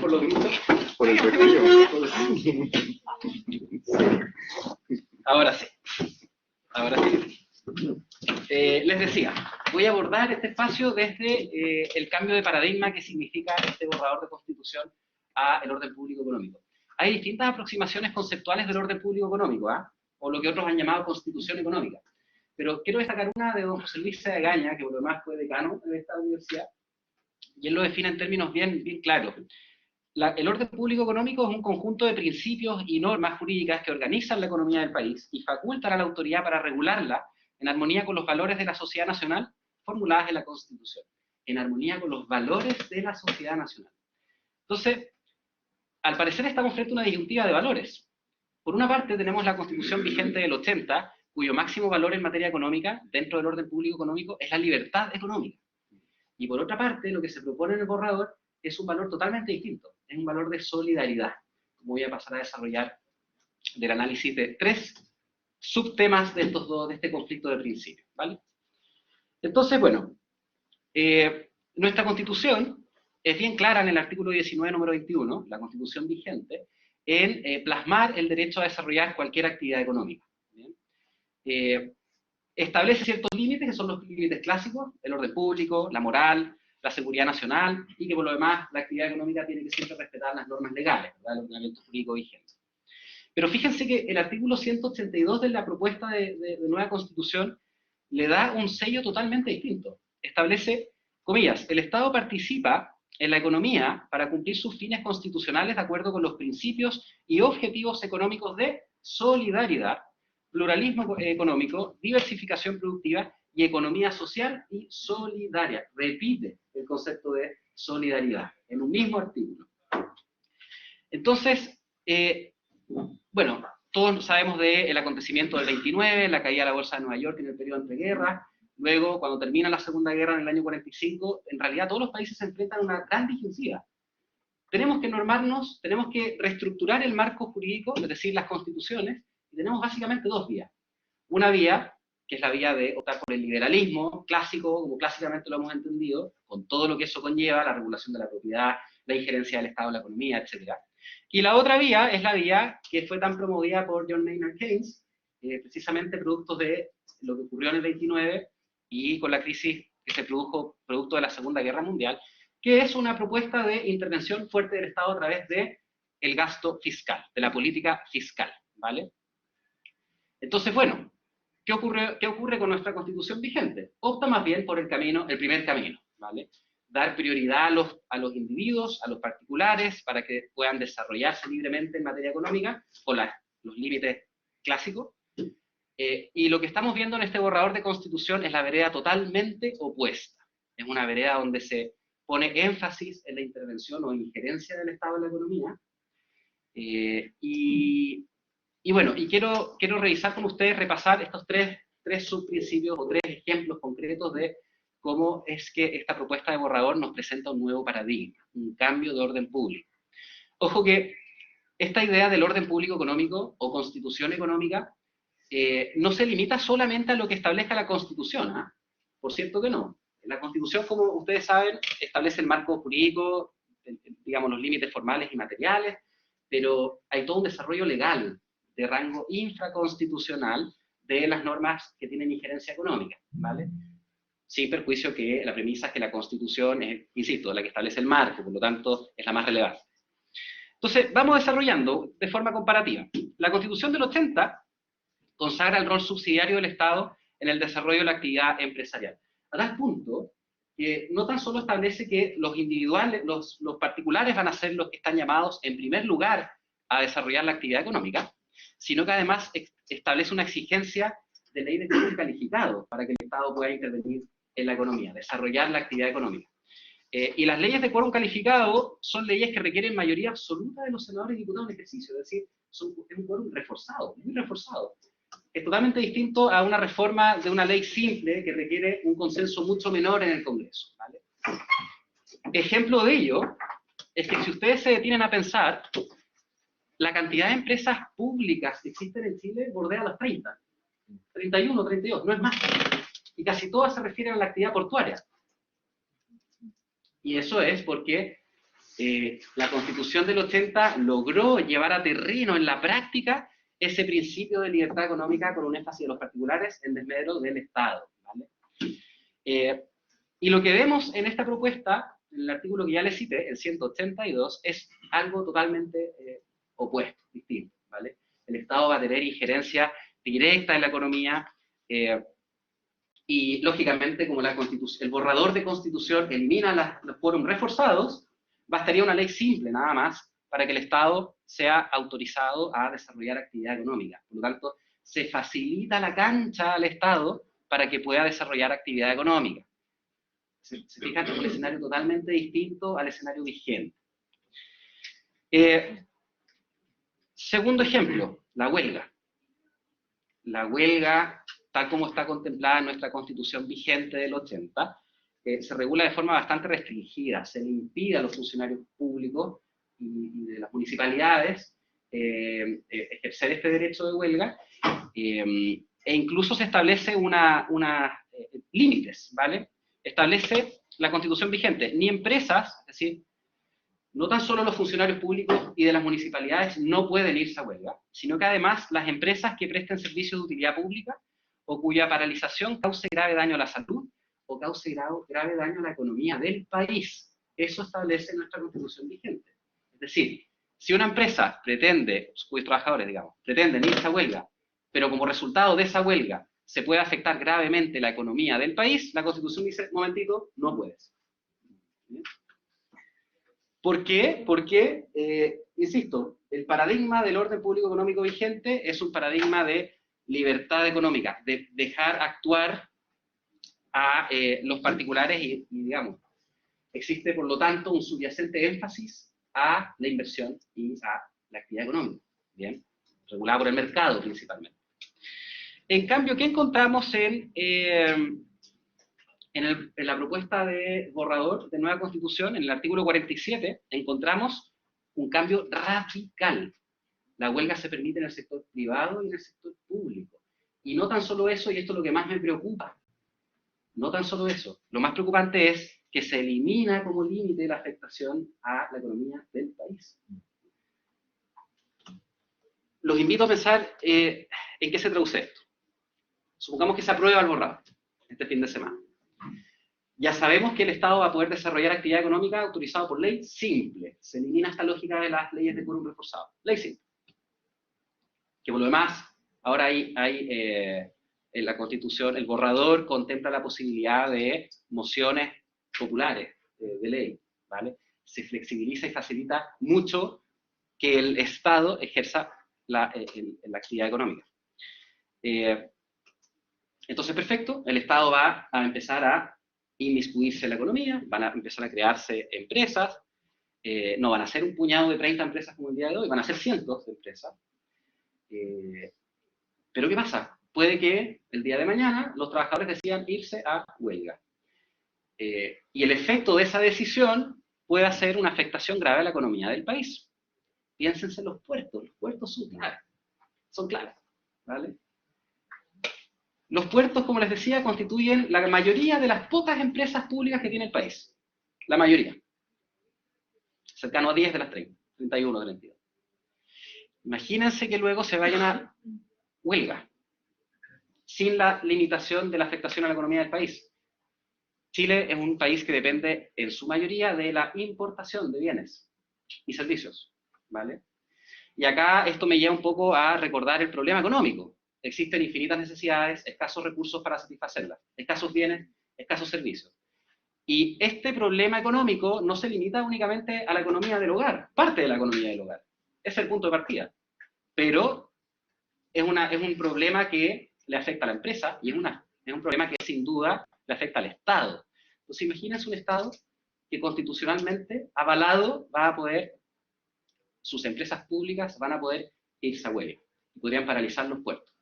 Por lo visto. Por el perfil. Ahora sí. Ahora sí. Les decía, voy a abordar este espacio desde el cambio de paradigma que significa este borrador de constitución a el orden público económico. Hay distintas aproximaciones conceptuales del orden público económico, o lo que otros han llamado constitución económica. Pero quiero destacar una de don José Luis Sagaña, que por lo demás fue decano de esta universidad, y él lo define en términos bien claros. El orden público económico es un conjunto de principios y normas jurídicas que organizan la economía del país y facultan a la autoridad para regularla en armonía con los valores de la sociedad nacional formuladas en la Constitución. En armonía con los valores de la sociedad nacional. Entonces, al parecer estamos frente a una disyuntiva de valores. Por una parte tenemos la Constitución vigente del 80, cuyo máximo valor en materia económica, dentro del orden público económico, es la libertad económica. Y por otra parte, lo que se propone en el borrador es un valor totalmente distinto, es un valor de solidaridad. Como voy a pasar a desarrollar del análisis de 3 subtemas de estos dos, de este conflicto de principios, ¿vale? Entonces, bueno, nuestra Constitución es bien clara en el artículo 19, número 21, la Constitución vigente, en plasmar el derecho a desarrollar cualquier actividad económica. Establece ciertos límites, que son los límites clásicos, el orden público, la moral, la seguridad nacional, y que por lo demás la actividad económica tiene que siempre respetar las normas legales, ¿verdad? El ordenamiento jurídico vigente. Pero fíjense que el artículo 182 de la propuesta de nueva Constitución le da un sello totalmente distinto. Establece, comillas, el Estado participa en la economía para cumplir sus fines constitucionales de acuerdo con los principios y objetivos económicos de solidaridad, pluralismo económico, diversificación productiva y economía social y solidaria. Repite el concepto de solidaridad en un mismo artículo. Entonces, bueno, todos sabemos del acontecimiento del 29, la caída de la bolsa de Nueva York en el periodo entre guerras. Luego, cuando termina la Segunda Guerra en el año 45, en realidad todos los países se enfrentan a una gran disyuntiva. Tenemos que normarnos, tenemos que reestructurar el marco jurídico, es decir, las constituciones, y tenemos básicamente 2 vías. Una vía, que es la vía de optar por el liberalismo clásico, como clásicamente lo hemos entendido, con todo lo que eso conlleva, la regulación de la propiedad, la injerencia del Estado en la economía, etc. Y la otra vía es la vía que fue tan promovida por John Maynard Keynes, precisamente producto de lo que ocurrió en el 29 y con la crisis que se produjo producto de la Segunda Guerra Mundial, que es una propuesta de intervención fuerte del Estado a través de el gasto fiscal, de la política fiscal, ¿vale? Entonces, bueno, ¿qué ocurre con nuestra Constitución vigente? Opta más bien por el primer camino, ¿vale? Dar prioridad a los individuos, a los particulares, para que puedan desarrollarse libremente en materia económica, con los límites clásicos. Y lo que estamos viendo en este borrador de Constitución es la vereda totalmente opuesta. Es una vereda donde se pone énfasis en la intervención o injerencia del Estado en la economía. Y bueno, quiero revisar con ustedes, repasar estos tres subprincipios o 3 ejemplos concretos de cómo es que esta propuesta de borrador nos presenta un nuevo paradigma, un cambio de orden público. Ojo que esta idea del orden público económico o constitución económica no se limita solamente a lo que establezca la Constitución, ¿eh? Por cierto que no. La Constitución, como ustedes saben, establece el marco jurídico, digamos los límites formales y materiales, pero hay todo un desarrollo legal de rango infraconstitucional de las normas que tienen injerencia económica, ¿vale? Sin perjuicio que la premisa es que la Constitución es, insisto, la que establece el marco, por lo tanto es la más relevante. Entonces, vamos desarrollando de forma comparativa. La Constitución del 80 consagra el rol subsidiario del Estado en el desarrollo de la actividad empresarial. A tal punto que no tan solo establece que los individuales, los particulares van a ser los que están llamados en primer lugar a desarrollar la actividad económica, sino que además establece una exigencia de ley de quórum calificado para que el Estado pueda intervenir en la economía, desarrollar la actividad económica. Y las leyes de quórum calificado son leyes que requieren mayoría absoluta de los senadores y diputados en ejercicio, es decir, es un quórum reforzado, muy reforzado. Es totalmente distinto a una reforma de una ley simple que requiere un consenso mucho menor en el Congreso, ¿vale? Ejemplo de ello es que si ustedes se detienen a pensar, la cantidad de empresas públicas que existen en Chile bordea los 30, 31, 32, no es más. y casi todas se refieren a la actividad portuaria. Y eso es porque la Constitución del 80 logró llevar a terreno en la práctica ese principio de libertad económica con un énfasis de los particulares en desmedro del Estado, ¿vale? Y lo que vemos en esta propuesta, en el artículo que ya les cité, el 182, es algo totalmente opuesto, distinto, ¿vale? El Estado va a tener injerencia directa en la economía, y lógicamente, como el borrador de Constitución elimina los quórum reforzados, bastaría una ley simple, nada más, para que el Estado sea autorizado a desarrollar actividad económica. Por lo tanto, se facilita la cancha al Estado para que pueda desarrollar actividad económica. Se fijan, es un escenario totalmente distinto al escenario vigente. Segundo ejemplo, la huelga. La huelga, tal como está contemplada en nuestra Constitución vigente del 80, se regula de forma bastante restringida. Se le impide a los funcionarios públicos y de las municipalidades ejercer este derecho de huelga, e incluso se establece límites, ¿vale? Establece la Constitución vigente, ni empresas, es decir, no tan solo los funcionarios públicos y de las municipalidades no pueden irse a huelga, sino que además las empresas que presten servicios de utilidad pública o cuya paralización cause grave daño a la salud o cause grave daño a la economía del país. Eso establece nuestra Constitución vigente. Es decir, si una empresa pretende, cuyos trabajadores, digamos, pretenden irse a huelga, pero como resultado de esa huelga se puede afectar gravemente la economía del país, la Constitución dice, momentito, no puedes. ¿Bien? ¿Por qué? Porque, insisto, el paradigma del orden público económico vigente es un paradigma de libertad económica, de dejar actuar a los particulares y, digamos, existe por lo tanto un subyacente énfasis a la inversión y a la actividad económica, ¿bien? Regulada por el mercado principalmente. En cambio, ¿qué encontramos en la propuesta de borrador de nueva Constitución? En el artículo 47 encontramos un cambio radical. La huelga se permite en el sector privado y en el sector público. Y no tan solo eso, y esto es lo que más me preocupa, no tan solo eso, lo más preocupante es que se elimina como límite la afectación a la economía del país. Los invito a pensar en qué se traduce esto. Supongamos que se aprueba el borrador este fin de semana. Ya sabemos que el Estado va a poder desarrollar actividad económica autorizada por ley simple. Se elimina esta lógica de las leyes de quórum reforzado. Ley simple. Que por lo demás, ahora hay en la Constitución, el borrador contempla la posibilidad de mociones populares de ley, ¿vale? Se flexibiliza y facilita mucho que el Estado ejerza la actividad económica. Entonces, perfecto, el Estado va a empezar a inmiscuirse en la economía, van a empezar a crearse empresas, no van a ser un puñado de 30 empresas como el día de hoy, van a ser cientos de empresas. Pero ¿qué pasa? Puede que el día de mañana los trabajadores decidan irse a huelga. Y el efecto de esa decisión puede ser una afectación grave a la economía del país. Piénsense en los puertos son claves, ¿vale? Los puertos, como les decía, constituyen la mayoría de las pocas empresas públicas que tiene el país. La mayoría. Cercano a 10 de las 30, 31, 32. Imagínense que luego se vayan a huelga, sin la limitación de la afectación a la economía del país. Chile es un país que depende en su mayoría de la importación de bienes y servicios, ¿vale? Y acá esto me lleva un poco a recordar el problema económico. Existen infinitas necesidades, escasos recursos para satisfacerlas, escasos bienes, escasos servicios. Y este problema económico no se limita únicamente a la economía del hogar, parte de la economía del hogar. Ese es el punto de partida. Pero es un problema que le afecta a la empresa y es un problema que sin duda le afecta al Estado. Entonces imagínense un Estado que constitucionalmente, avalado, sus empresas públicas van a poder irse a huelga y podrían paralizar los puertos.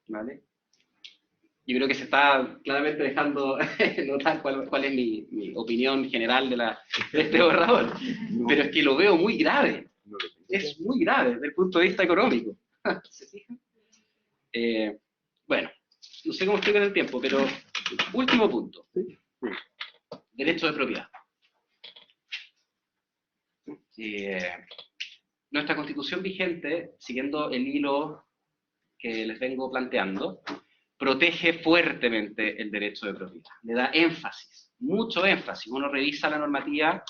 ¿Vale? Yo creo que se está claramente dejando notar cuál es mi opinión general de este borrador. Pero es que lo veo muy grave. Es muy grave desde el punto de vista económico. ¿Se fijan? Bueno, no sé cómo estoy con el tiempo, pero último punto. Derecho de propiedad. Nuestra Constitución vigente, siguiendo el hilo que les vengo planteando, protege fuertemente el derecho de propiedad. Le da énfasis, mucho énfasis. Uno revisa la normativa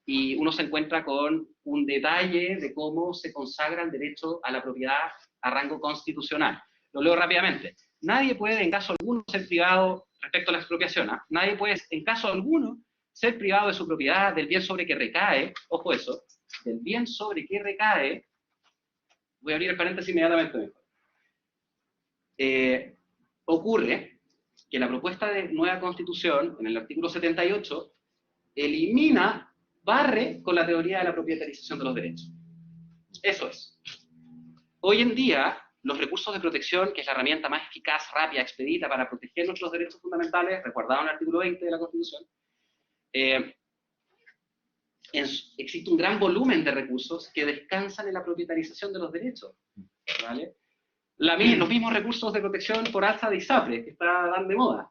y uno se encuentra con un detalle de cómo se consagra el derecho a la propiedad a rango constitucional. Lo leo rápidamente. Nadie puede, en caso alguno, ser privado, respecto a la expropiación, nadie puede, en caso alguno, ser privado de su propiedad, del bien sobre que recae, ojo eso, del bien sobre que recae, voy a abrir el paréntesis inmediatamente mejor. Ocurre que la propuesta de nueva Constitución, en el artículo 78, barre con la teoría de la propietarización de los derechos. Eso es. Hoy en día, los recursos de protección, que es la herramienta más eficaz, rápida, expedita para proteger nuestros derechos fundamentales, resguardado en el artículo 20 de la Constitución, existe un gran volumen de recursos que descansan en la propietarización de los derechos, ¿vale? Los mismos recursos de protección por alza de ISAPRE, que están de moda.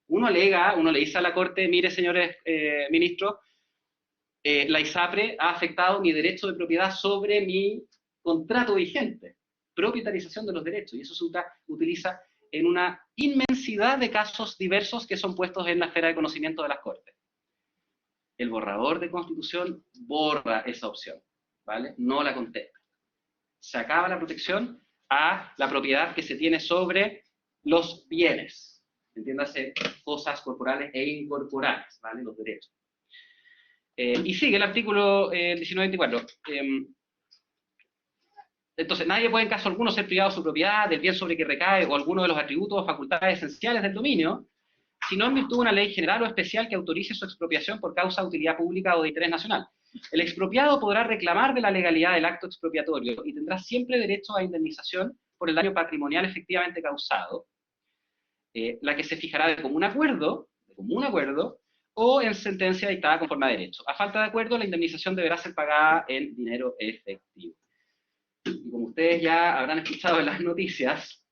Uno le dice a la Corte, mire señores ministros, la ISAPRE ha afectado mi derecho de propiedad sobre mi contrato vigente. Propietarización de los derechos, y eso se utiliza en una inmensidad de casos diversos que son puestos en la esfera de conocimiento de las Cortes. El borrador de Constitución borra esa opción, ¿vale? No la contempla. Se acaba la protección a la propiedad que se tiene sobre los bienes, entiéndase, cosas corporales e incorporales, ¿vale? Los derechos. Y sigue el artículo 1924. Entonces, nadie puede en caso alguno ser privado de su propiedad, del bien sobre que recae o alguno de los atributos o facultades esenciales del dominio, sino en virtud de una ley general o especial que autorice su expropiación por causa de utilidad pública o de interés nacional. El expropiado podrá reclamar de la legalidad del acto expropiatorio y tendrá siempre derecho a indemnización por el daño patrimonial efectivamente causado, la que se fijará de común acuerdo, o en sentencia dictada conforme a derecho. A falta de acuerdo, la indemnización deberá ser pagada en dinero efectivo. Y como ustedes ya habrán escuchado en las noticias,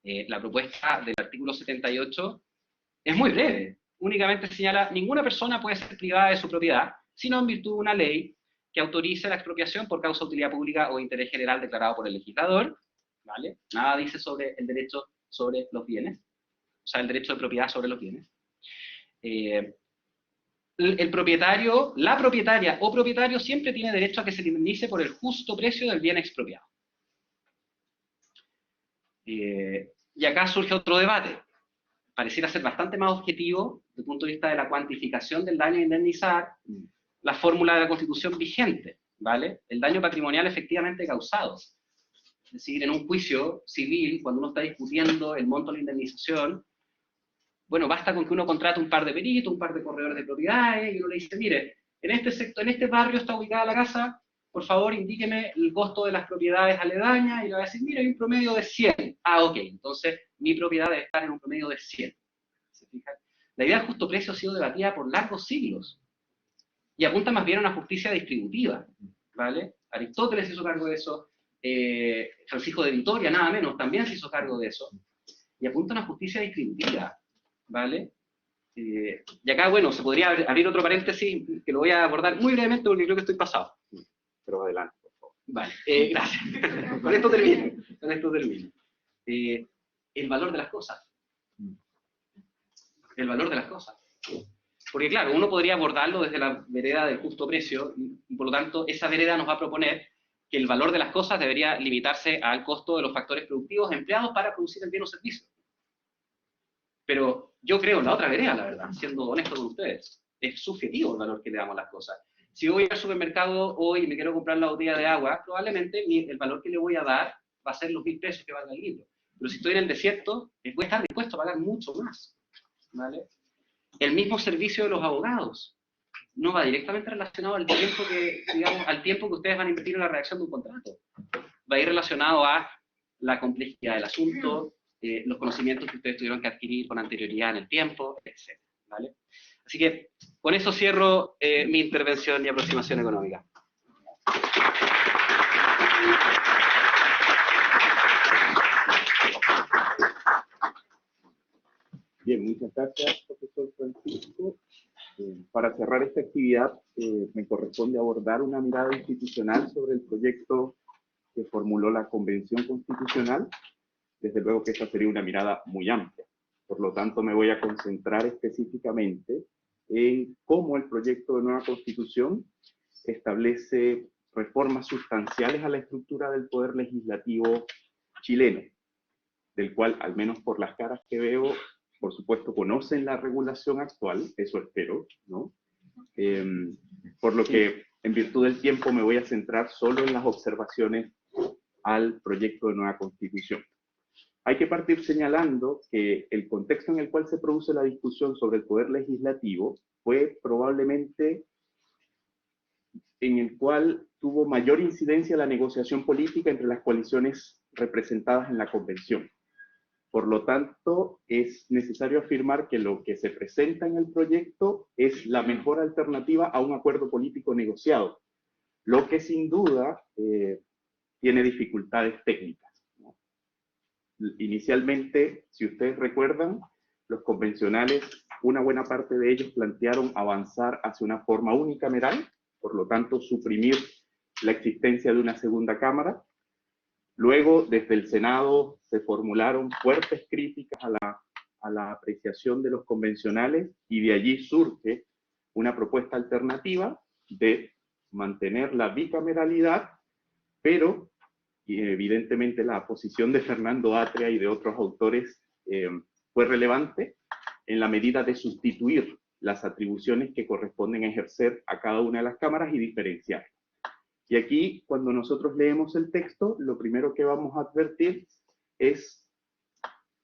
la propuesta del artículo 78 es muy breve. Únicamente señala, ninguna persona puede ser privada de su propiedad, sino en virtud de una ley que autorice la expropiación por causa de utilidad pública o interés general declarado por el legislador, ¿vale? Nada dice sobre el derecho sobre los bienes, o sea, el derecho de propiedad sobre los bienes. El propietario, la propietaria o propietario siempre tiene derecho a que se le indemnice por el justo precio del bien expropiado. Y acá surge otro debate. Pareciera ser bastante más objetivo, desde el punto de vista de la cuantificación del daño a indemnizar, la fórmula de la Constitución vigente, ¿vale? El daño patrimonial efectivamente causado. Es decir, en un juicio civil, cuando uno está discutiendo el monto de la indemnización, bueno, basta con que uno contrate un par de peritos, un par de corredores de propiedades, y uno le dice, mire, en este sector, en este barrio está ubicada la casa, por favor indíqueme el costo de las propiedades aledañas, y le va a decir, mire, hay un promedio de 100. Ah, ok, entonces mi propiedad debe estar en un promedio de 100. ¿Se fijan? La idea del justo precio ha sido debatida por largos siglos, y apunta más bien a una justicia distributiva, ¿vale? Aristóteles se hizo cargo de eso, Francisco de Vitoria, nada menos, también se hizo cargo de eso, y apunta a una justicia distributiva, ¿vale? Y acá, bueno, se podría abrir otro paréntesis que lo voy a abordar muy brevemente porque creo que estoy pasado. Pero adelante, por favor. Vale, gracias. Con esto termino. El valor de las cosas. El valor de las cosas. Porque claro, uno podría abordarlo desde la vereda del justo precio, y por lo tanto esa vereda nos va a proponer que el valor de las cosas debería limitarse al costo de los factores productivos empleados para producir el bien o servicio. Pero yo creo en la otra vereda, la verdad, siendo honesto con ustedes. Es subjetivo el valor que le damos a las cosas. Si voy al supermercado hoy y me quiero comprar la botella de agua, probablemente el valor que le voy a dar va a ser los 1000 pesos que valga el litro. Pero si estoy en el desierto, voy a estar dispuesto a pagar mucho más, ¿vale? El mismo servicio de los abogados no va directamente relacionado al tiempo al tiempo que ustedes van a invertir en la redacción de un contrato. Va a ir relacionado a la complejidad del asunto, los conocimientos que ustedes tuvieron que adquirir con anterioridad en el tiempo, etc. ¿Vale? Así que con eso cierro mi intervención y aproximación económica. Muchas gracias, profesor Francisco. Para cerrar esta actividad, me corresponde abordar una mirada institucional sobre el proyecto que formuló la Convención Constitucional. Desde luego que esta sería una mirada muy amplia. Por lo tanto, me voy a concentrar específicamente en cómo el proyecto de nueva Constitución establece reformas sustanciales a la estructura del poder legislativo chileno, del cual, al menos por las caras que veo, por supuesto conocen la regulación actual, eso espero, ¿no? Por lo que, en virtud del tiempo, me voy a centrar solo en las observaciones al proyecto de nueva Constitución. Hay que partir señalando que el contexto en el cual se produce la discusión sobre el poder legislativo fue probablemente en el cual tuvo mayor incidencia la negociación política entre las coaliciones representadas en la Convención. Por lo tanto, es necesario afirmar que lo que se presenta en el proyecto es la mejor alternativa a un acuerdo político negociado, lo que sin duda tiene dificultades técnicas, ¿no? Inicialmente, si ustedes recuerdan, los convencionales, una buena parte de ellos plantearon avanzar hacia una forma unicameral, por lo tanto, suprimir la existencia de una segunda cámara. Luego, desde el Senado, se formularon fuertes críticas a la apreciación de los convencionales, y de allí surge una propuesta alternativa de mantener la bicameralidad, pero evidentemente la posición de Fernando Atria y de otros autores fue relevante en la medida de sustituir las atribuciones que corresponden a ejercer a cada una de las cámaras y diferenciar. Y aquí, cuando nosotros leemos el texto, lo primero que vamos a advertir es,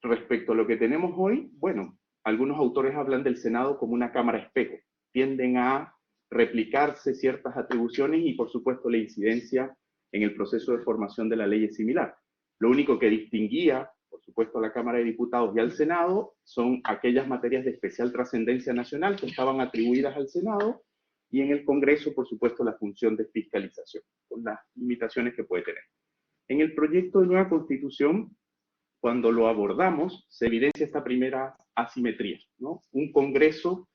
respecto a lo que tenemos hoy, bueno, algunos autores hablan del Senado como una cámara espejo, tienden a replicarse ciertas atribuciones y, por supuesto, la incidencia en el proceso de formación de la ley es similar. Lo único que distinguía, por supuesto, a la Cámara de Diputados y al Senado son aquellas materias de especial trascendencia nacional que estaban atribuidas al Senado, y en el Congreso, por supuesto, la función de fiscalización, con las limitaciones que puede tener. En el proyecto de nueva Constitución, cuando lo abordamos, se evidencia esta primera asimetría, ¿no? Un Congreso,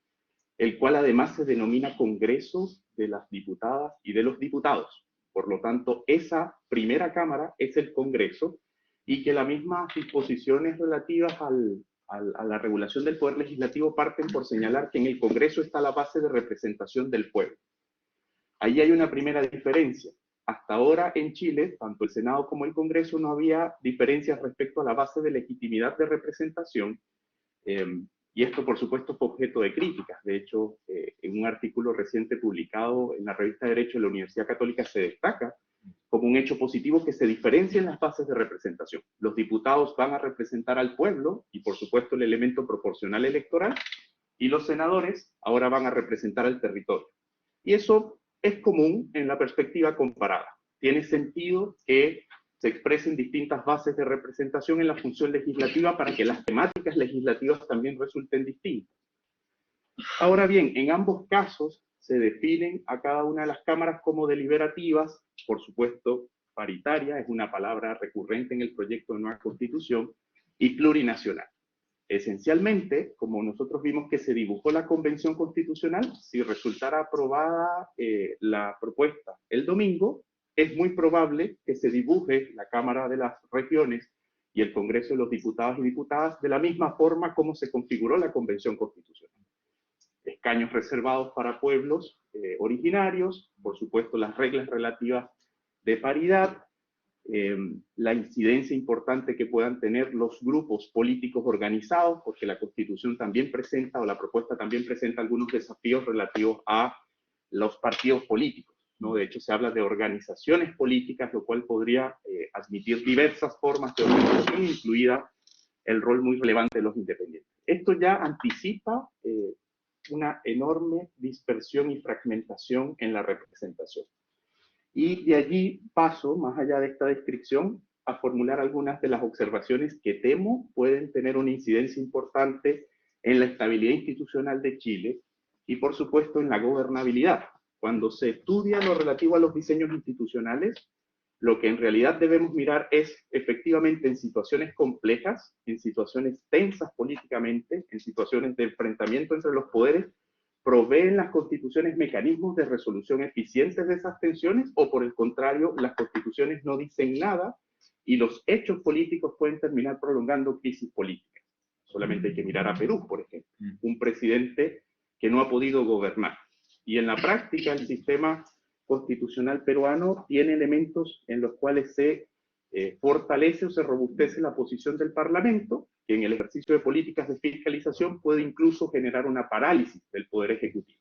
el cual además se denomina Congreso de las Diputadas y de los Diputados. Por lo tanto, esa primera Cámara es el Congreso, y que las mismas disposiciones relativas a la regulación del poder legislativo parten por señalar que en el Congreso está la base de representación del pueblo. Ahí hay una primera diferencia. Hasta ahora en Chile, tanto el Senado como el Congreso, no había diferencias respecto a la base de legitimidad de representación, y esto por supuesto fue objeto de críticas. De hecho, en un artículo reciente publicado en la revista de Derecho de la Universidad Católica se destaca como un hecho positivo que se diferencien las bases de representación. Los diputados van a representar al pueblo y, por supuesto, el elemento proporcional electoral, y los senadores ahora van a representar al territorio. Y eso es común en la perspectiva comparada. Tiene sentido que se expresen distintas bases de representación en la función legislativa para que las temáticas legislativas también resulten distintas. Ahora bien, en ambos casos se definen a cada una de las cámaras como deliberativas, por supuesto, paritaria, es una palabra recurrente en el proyecto de nueva Constitución, y plurinacional. Esencialmente, como nosotros vimos que se dibujó la Convención Constitucional, si resultara aprobada la propuesta el domingo, es muy probable que se dibuje la Cámara de las Regiones y el Congreso de los Diputados y Diputadas de la misma forma como se configuró la Convención Constitucional. Escaños reservados para pueblos originarios, por supuesto las reglas relativas de paridad, la incidencia importante que puedan tener los grupos políticos organizados, porque la Constitución también presenta, o la propuesta también presenta, algunos desafíos relativos a los partidos políticos, ¿no? De hecho, se habla de organizaciones políticas, lo cual podría admitir diversas formas de organización, incluida el rol muy relevante de los independientes. Esto ya anticipa una enorme dispersión y fragmentación en la representación. Y de allí paso, más allá de esta descripción, a formular algunas de las observaciones que temo pueden tener una incidencia importante en la estabilidad institucional de Chile y, por supuesto, en la gobernabilidad. Cuando se estudia lo relativo a los diseños institucionales, Lo que en realidad debemos mirar es efectivamente en situaciones complejas, en situaciones tensas políticamente, en situaciones de enfrentamiento entre los poderes, ¿proveen las constituciones mecanismos de resolución eficientes de esas tensiones o por el contrario, las constituciones no dicen nada y los hechos políticos pueden terminar prolongando crisis políticas? Solamente hay que mirar a Perú, por ejemplo, un presidente que no ha podido gobernar. Y en la práctica el sistema constitucional peruano tiene elementos en los cuales se fortalece o se robustece la posición del Parlamento, que en el ejercicio de políticas de fiscalización puede incluso generar una parálisis del Poder Ejecutivo.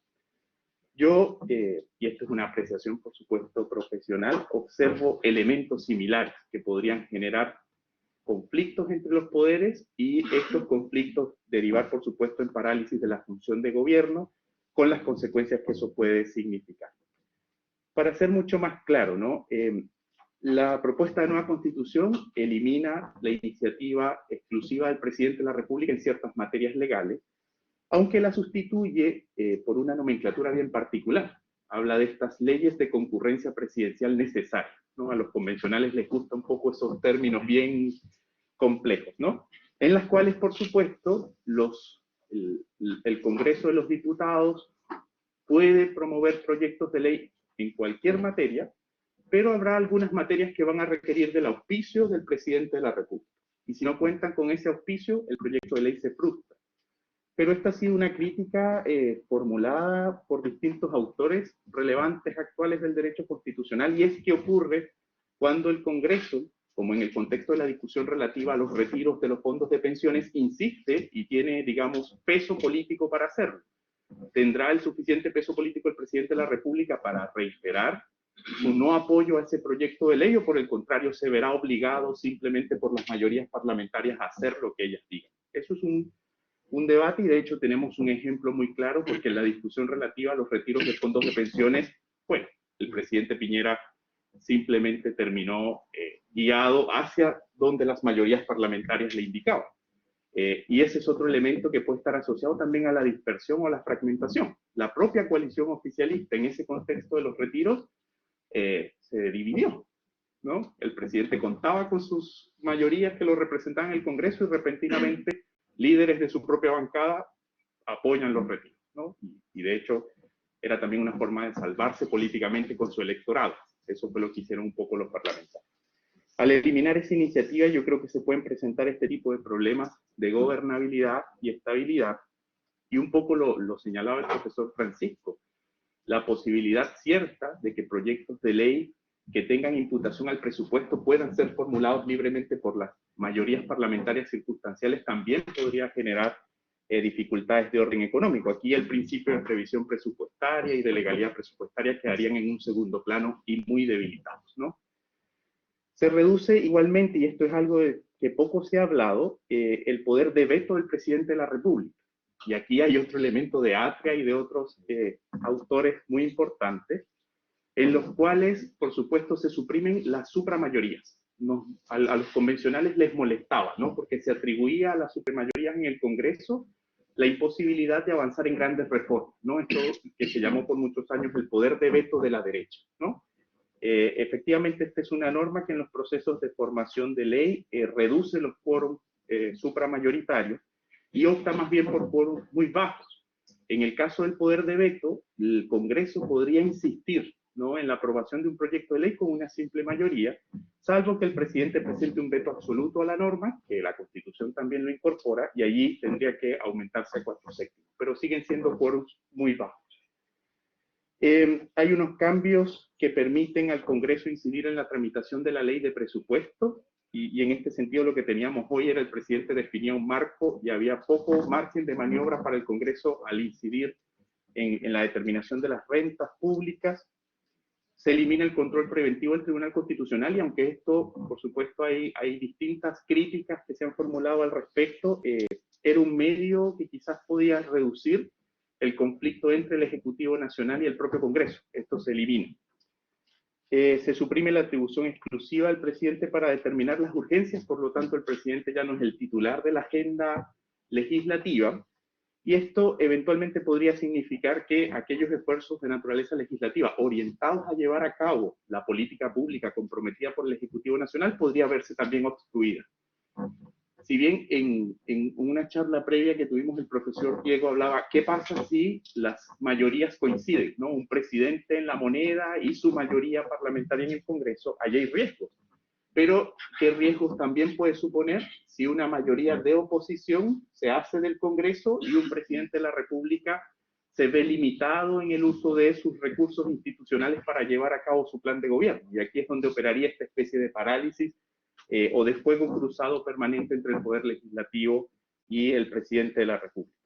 Yo, y esto es una apreciación por supuesto profesional, observo elementos similares que podrían generar conflictos entre los poderes y estos conflictos derivar por supuesto en parálisis de la función de gobierno con las consecuencias que eso puede significar. Para ser mucho más claro, ¿no? La propuesta de nueva constitución elimina la iniciativa exclusiva del presidente de la República en ciertas materias legales, aunque la sustituye por una nomenclatura bien particular. Habla de estas leyes de concurrencia presidencial necesaria, ¿no? A los convencionales les gustan un poco esos términos bien complejos, ¿no? En las cuales, por supuesto, el Congreso de los Diputados puede promover proyectos de ley en cualquier materia, pero habrá algunas materias que van a requerir del auspicio del presidente de la República. Y si no cuentan con ese auspicio, el proyecto de ley se frustra. Pero esta ha sido una crítica formulada por distintos autores relevantes actuales del derecho constitucional, y es que ocurre cuando el Congreso, como en el contexto de la discusión relativa a los retiros de los fondos de pensiones, insiste y tiene, digamos, peso político para hacerlo. ¿Tendrá el suficiente peso político el presidente de la República para reiterar su no apoyo a ese proyecto de ley, o por el contrario se verá obligado simplemente por las mayorías parlamentarias a hacer lo que ellas digan? Eso es un debate, y de hecho tenemos un ejemplo muy claro, porque en la discusión relativa a los retiros de fondos de pensiones, bueno, el presidente Piñera simplemente terminó guiado hacia donde las mayorías parlamentarias le indicaban. Y ese es otro elemento que puede estar asociado también a la dispersión o a la fragmentación. La propia coalición oficialista en ese contexto de los retiros se dividió, ¿no? El presidente contaba con sus mayorías que lo representaban en el Congreso, y repentinamente líderes de su propia bancada apoyan los retiros, ¿no? Y de hecho era también una forma de salvarse políticamente con su electorado. Eso fue lo que hicieron un poco los parlamentarios. Al eliminar esa iniciativa, yo creo que se pueden presentar este tipo de problemas de gobernabilidad y estabilidad, y un poco lo señalaba el profesor Francisco, la posibilidad cierta de que proyectos de ley que tengan imputación al presupuesto puedan ser formulados libremente por las mayorías parlamentarias circunstanciales también podría generar dificultades de orden económico. Aquí el principio de previsión presupuestaria y de legalidad presupuestaria quedarían en un segundo plano y muy debilitados, ¿no? Se reduce igualmente, y esto es algo que poco se ha hablado, el poder de veto del presidente de la República. Y aquí hay otro elemento de Atria y de otros autores muy importantes, en los cuales, por supuesto, se suprimen las supramayorías. A los convencionales les molestaba, ¿no? Porque se atribuía a las supramayorías en el Congreso la imposibilidad de avanzar en grandes reformas, ¿no? Esto que se llamó por muchos años el poder de veto de la derecha, ¿no? Efectivamente, esta es una norma que en los procesos de formación de ley reduce los quórums supramayoritarios y opta más bien por quórums muy bajos. En el caso del poder de veto, el Congreso podría insistir, ¿no?, en la aprobación de un proyecto de ley con una simple mayoría, salvo que el presidente presente un veto absoluto a la norma, que la Constitución también lo incorpora, y allí tendría que aumentarse a 4/7, pero siguen siendo quórums muy bajos. Hay unos cambios que permiten al Congreso incidir en la tramitación de la ley de presupuesto, y en este sentido lo que teníamos hoy era el presidente definía un marco y había poco margen de maniobra para el Congreso al incidir en la determinación de las rentas públicas. Se elimina el control preventivo del Tribunal Constitucional, y aunque esto, por supuesto, hay distintas críticas que se han formulado al respecto, era un medio que quizás podía reducir el conflicto entre el Ejecutivo Nacional y el propio Congreso. Esto se elimina. Se suprime la atribución exclusiva del presidente para determinar las urgencias, por lo tanto el presidente ya no es el titular de la agenda legislativa, Y esto eventualmente podría significar que aquellos esfuerzos de naturaleza legislativa orientados a llevar a cabo la política pública comprometida por el Ejecutivo Nacional podría verse también obstruida. Si bien en una charla previa que tuvimos el profesor Diego hablaba, ¿qué pasa si las mayorías coinciden, ¿no? Un presidente en la moneda y su mayoría parlamentaria en el Congreso, allá hay riesgos. Pero, ¿qué riesgos también puede suponer si una mayoría de oposición se hace del Congreso y un presidente de la República se ve limitado en el uso de sus recursos institucionales para llevar a cabo su plan de gobierno? Y aquí es donde operaría esta especie de parálisis o de fuego cruzado permanente entre el Poder Legislativo y el presidente de la República.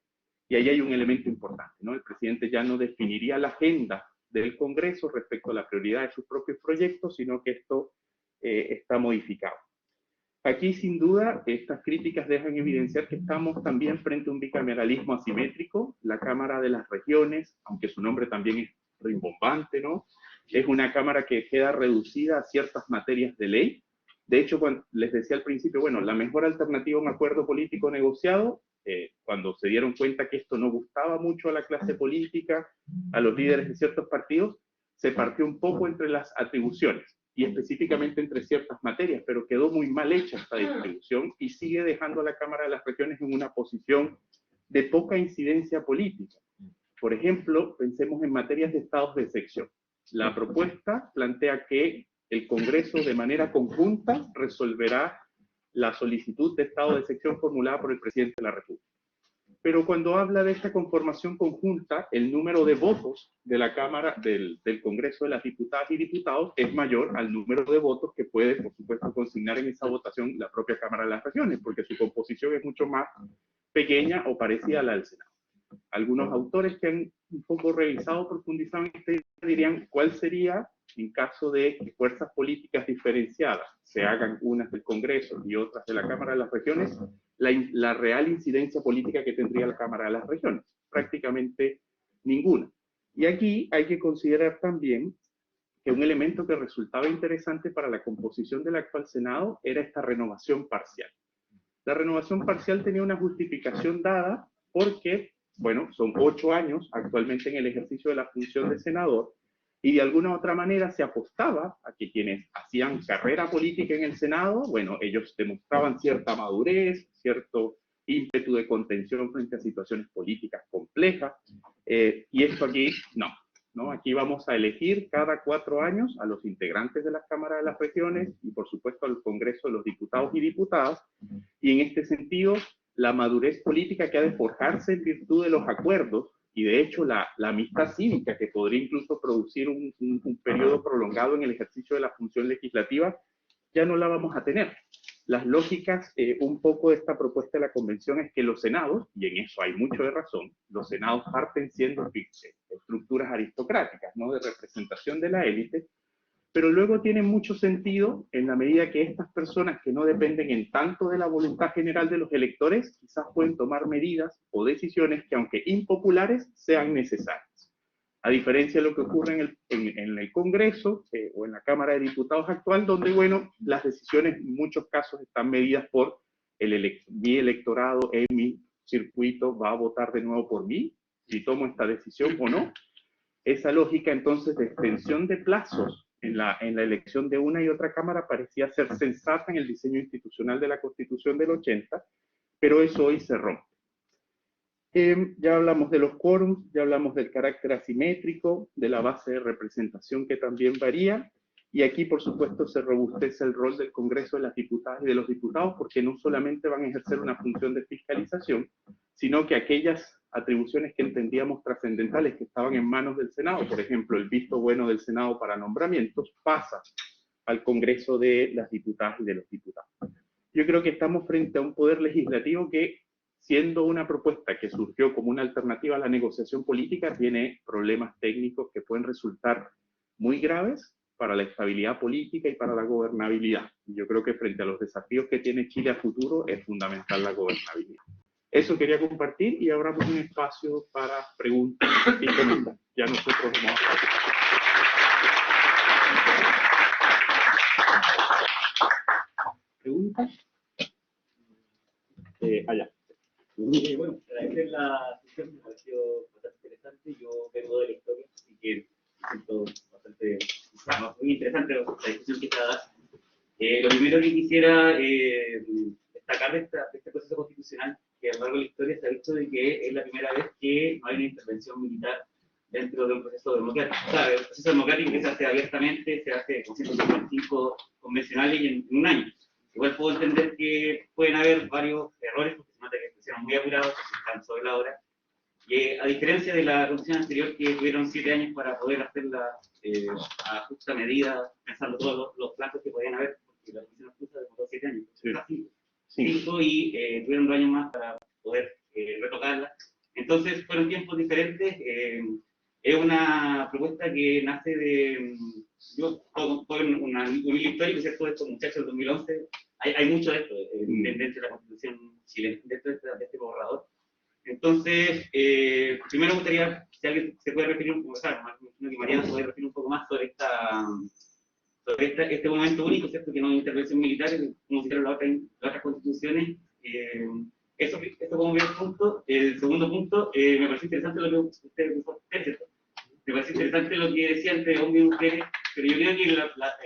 Y ahí hay un elemento importante, ¿no? El presidente ya no definiría la agenda del Congreso respecto a la prioridad de sus propios proyectos, sino que esto está modificado. Aquí, sin duda, estas críticas dejan evidenciar que estamos también frente a un bicameralismo asimétrico. La Cámara de las Regiones, aunque su nombre también es rimbombante, ¿no? Es una Cámara que queda reducida a ciertas materias de ley. De hecho, cuando les decía al principio, bueno, la mejor alternativa a un acuerdo político negociado, cuando se dieron cuenta que esto no gustaba mucho a la clase política, a los líderes de ciertos partidos, se partió un poco entre las atribuciones y específicamente entre ciertas materias, pero quedó muy mal hecha esta distribución y sigue dejando a la Cámara de las Regiones en una posición de poca incidencia política. Por ejemplo, pensemos en materias de estados de excepción. La propuesta plantea que el Congreso de manera conjunta resolverá la solicitud de estado de excepción formulada por el presidente de la República. Pero cuando habla de esta conformación conjunta, el número de votos de la Cámara, del Congreso de las Diputadas y Diputados es mayor al número de votos que puede, por supuesto, consignar en esa votación la propia Cámara de las Regiones, porque su composición es mucho más pequeña o parecida a la del Senado. Algunos autores que han un poco revisado, profundizado en este, dirían cuál sería, en caso de que fuerzas políticas diferenciadas se hagan unas del Congreso y otras de la Cámara de las Regiones, la real incidencia política que tendría la Cámara de las Regiones. Prácticamente ninguna. Y aquí hay que considerar también que un elemento que resultaba interesante para la composición del actual Senado era esta renovación parcial. La renovación parcial tenía una justificación dada porque, bueno, son 8 años actualmente en el ejercicio de la función de senador, y de alguna u otra manera se apostaba a que quienes hacían carrera política en el Senado, bueno, ellos demostraban cierta madurez, cierto ímpetu de contención frente a situaciones políticas complejas, y esto aquí no, aquí vamos a elegir cada 4 años a los integrantes de las cámaras de las regiones y por supuesto al Congreso de los Diputados y Diputadas, y en este sentido la madurez política que ha de forjarse en virtud de los acuerdos, y de hecho la amistad cívica que podría incluso producir un periodo prolongado en el ejercicio de la función legislativa, ya no la vamos a tener. Las lógicas, un poco de esta propuesta de la Convención es que los senados, y en eso hay mucho de razón, los senados parten siendo estructuras aristocráticas, ¿no? De representación de la élite, pero luego tienen mucho sentido en la medida que estas personas que no dependen en tanto de la voluntad general de los electores, quizás pueden tomar medidas o decisiones que, aunque impopulares, sean necesarias. A diferencia de lo que ocurre en el Congreso o en la Cámara de Diputados actual, donde, bueno, las decisiones en muchos casos están medidas por mi electorado en mi circuito va a votar de nuevo por mí, si tomo esta decisión o no. Esa lógica, entonces, de extensión de plazos en la elección de una y otra Cámara parecía ser sensata en el diseño institucional de la Constitución del 80, pero eso hoy se rompe. Ya hablamos de los quórums, ya hablamos del carácter asimétrico, de la base de representación que también varía, y aquí, por supuesto, se robustece el rol del Congreso de las Diputadas y de los Diputados, porque no solamente van a ejercer una función de fiscalización, sino que aquellas atribuciones que entendíamos trascendentales que estaban en manos del Senado, por ejemplo, el visto bueno del Senado para nombramientos, pasa al Congreso de las Diputadas y de los Diputados. Yo creo que estamos frente a un poder legislativo que, siendo una propuesta que surgió como una alternativa a la negociación política, tiene problemas técnicos que pueden resultar muy graves para la estabilidad política y para la gobernabilidad. Y yo creo que frente a los desafíos que tiene Chile a futuro es fundamental la gobernabilidad. Eso quería compartir y abramos un espacio para preguntas y comentarios. Ya nosotros vamos a... ¿Preguntas? Allá. Bueno, agradecer la sesión, me pareció bastante interesante. Yo vengo de la historia, así que siento bastante muy interesante la discusión que se da. Lo primero que quisiera destacar de este proceso constitucional, que a lo largo de la historia se ha visto de que es la primera vez que no hay una intervención militar dentro de un proceso democrático. O sea, el proceso democrático que se hace abiertamente, se hace con 155 convencionales y en un año. Igual puedo entender que pueden haber varios errores, porque se nota que se hicieron muy apurados, que se están sobre la hora. Y a diferencia de la constitución anterior, que tuvieron 7 años para poder hacerla a justa medida, pensando todos los plazos que podían haber, porque la constitución justa demoró 7 años, Sí. 5 y tuvieron 2 años más para poder retocarla. Entonces fueron tiempos diferentes. Es una propuesta que nace de. Yo estoy en un hilo histórico, ¿cierto? De estos muchachos del 2011. Hay mucho de esto, dentro de la constitución chilena, dentro de este borrador. Entonces, primero me gustaría, si alguien se puede referir un poco, imagino que Mariana se puede referir un poco más sobre este momento único, ¿cierto? Que no hay intervención militar, como hicieron las otras constituciones. Esto como primer punto. El segundo punto, me parece interesante lo que usted dijo, ¿cierto? Me parece interesante lo que decía entre hombres y mujeres, pero yo creo que en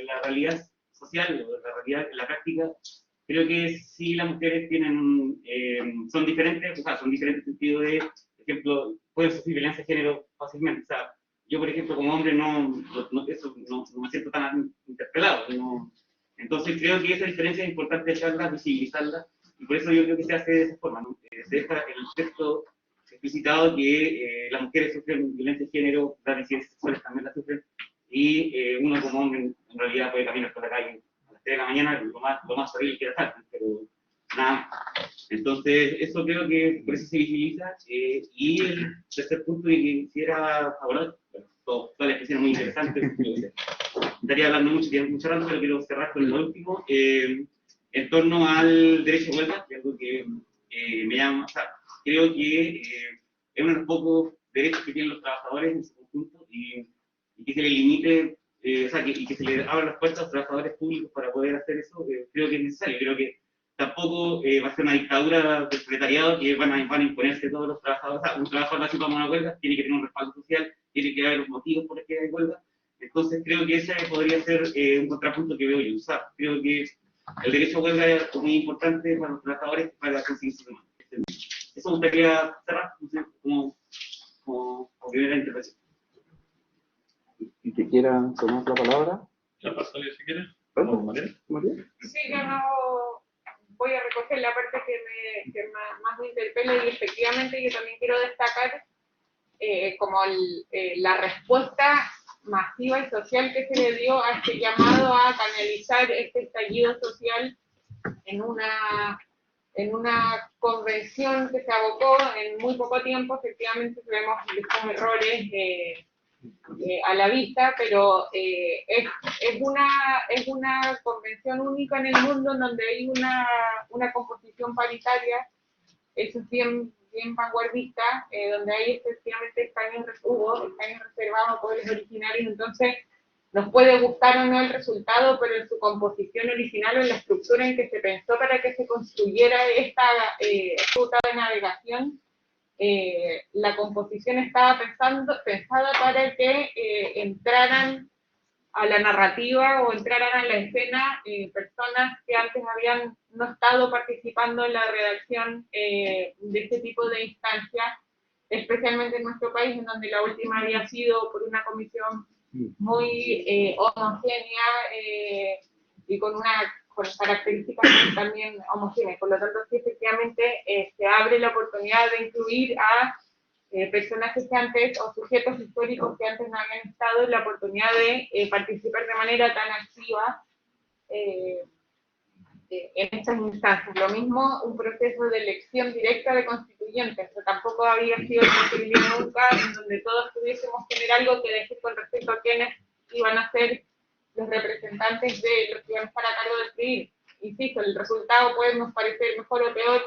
la realidad social, o la realidad, en la práctica, creo que sí las mujeres tienen, son diferentes, o sea, son diferentes en el sentido de, por ejemplo, pueden sufrir violencia de género fácilmente. O sea, yo, por ejemplo, como hombre, no me siento tan interpelado. No. Entonces, creo que esa diferencia es importante echarla, visibilizarla, y por eso yo creo que se hace de esa forma, ¿no? Se deja en el texto explicitado que las mujeres sufren violencia de género, las disidencias sexuales también la sufren, y uno como hombre en realidad puede caminar por la calle a las 3 de la mañana, lo más horrible que era, pero nada. Entonces, eso creo que por eso se visibiliza. Y el tercer punto que quisiera abordar, bueno, todas las expresiones muy interesantes, estaría hablando mucho rato, pero quiero cerrar con lo último, en torno al derecho de huelga, que es algo que me llama, o sea, creo que es uno de los pocos derechos que tienen los trabajadores en su conjunto, y que se le limite, o sea, y que se le abran las puertas a los trabajadores públicos para poder hacer eso, creo que es necesario. Creo que tampoco va a ser una dictadura del proletariado que van a imponerse todos los trabajadores. O sea, un trabajador nació para una huelga, tiene que tener un respaldo social, tiene que haber los motivos por los que hay huelga. Entonces creo que ese podría ser un contrapunto que veo yo. O sea, creo que el derecho a huelga es muy importante para los trabajadores para conseguir su demanda. Eso me gustaría cerrar, no sé, como primera intervención. ¿Y que quiera tomar la palabra? ¿La paso yo si quieres? ¿María? Sí, yo no voy a recoger la parte que más me interpela, y efectivamente yo también quiero destacar como la respuesta masiva y social que se le dio a este llamado a canalizar este estallido social en una convención que se abocó en muy poco tiempo. Efectivamente vemos estos errores a la vista, pero es una convención única en el mundo en donde hay una composición paritaria. Eso es bien vanguardista, donde hay efectivamente escaños reservados a pueblos originarios. Entonces nos puede gustar o no el resultado, pero en su composición original o en la estructura en que se pensó para que se construyera esta ruta de navegación, la composición estaba pensada para que entraran a la narrativa o entraran a la escena personas que antes habían no estado participando en la redacción de este tipo de instancias, especialmente en nuestro país, en donde la última había sido por una comisión muy homogénea y con características también homogéneas. Por lo tanto, sí, efectivamente se abre la oportunidad de incluir a personajes que antes, o sujetos históricos que antes no habían estado, en la oportunidad de participar de manera tan activa en estas instancias. Lo mismo un proceso de elección directa de constituyentes, que tampoco había sido posible nunca, en donde todos pudiésemos tener algo que decir con respecto a quienes iban a ser los representantes de los que iban a estar a cargo de escribir. Insisto, el resultado puede nos parecer mejor o peor,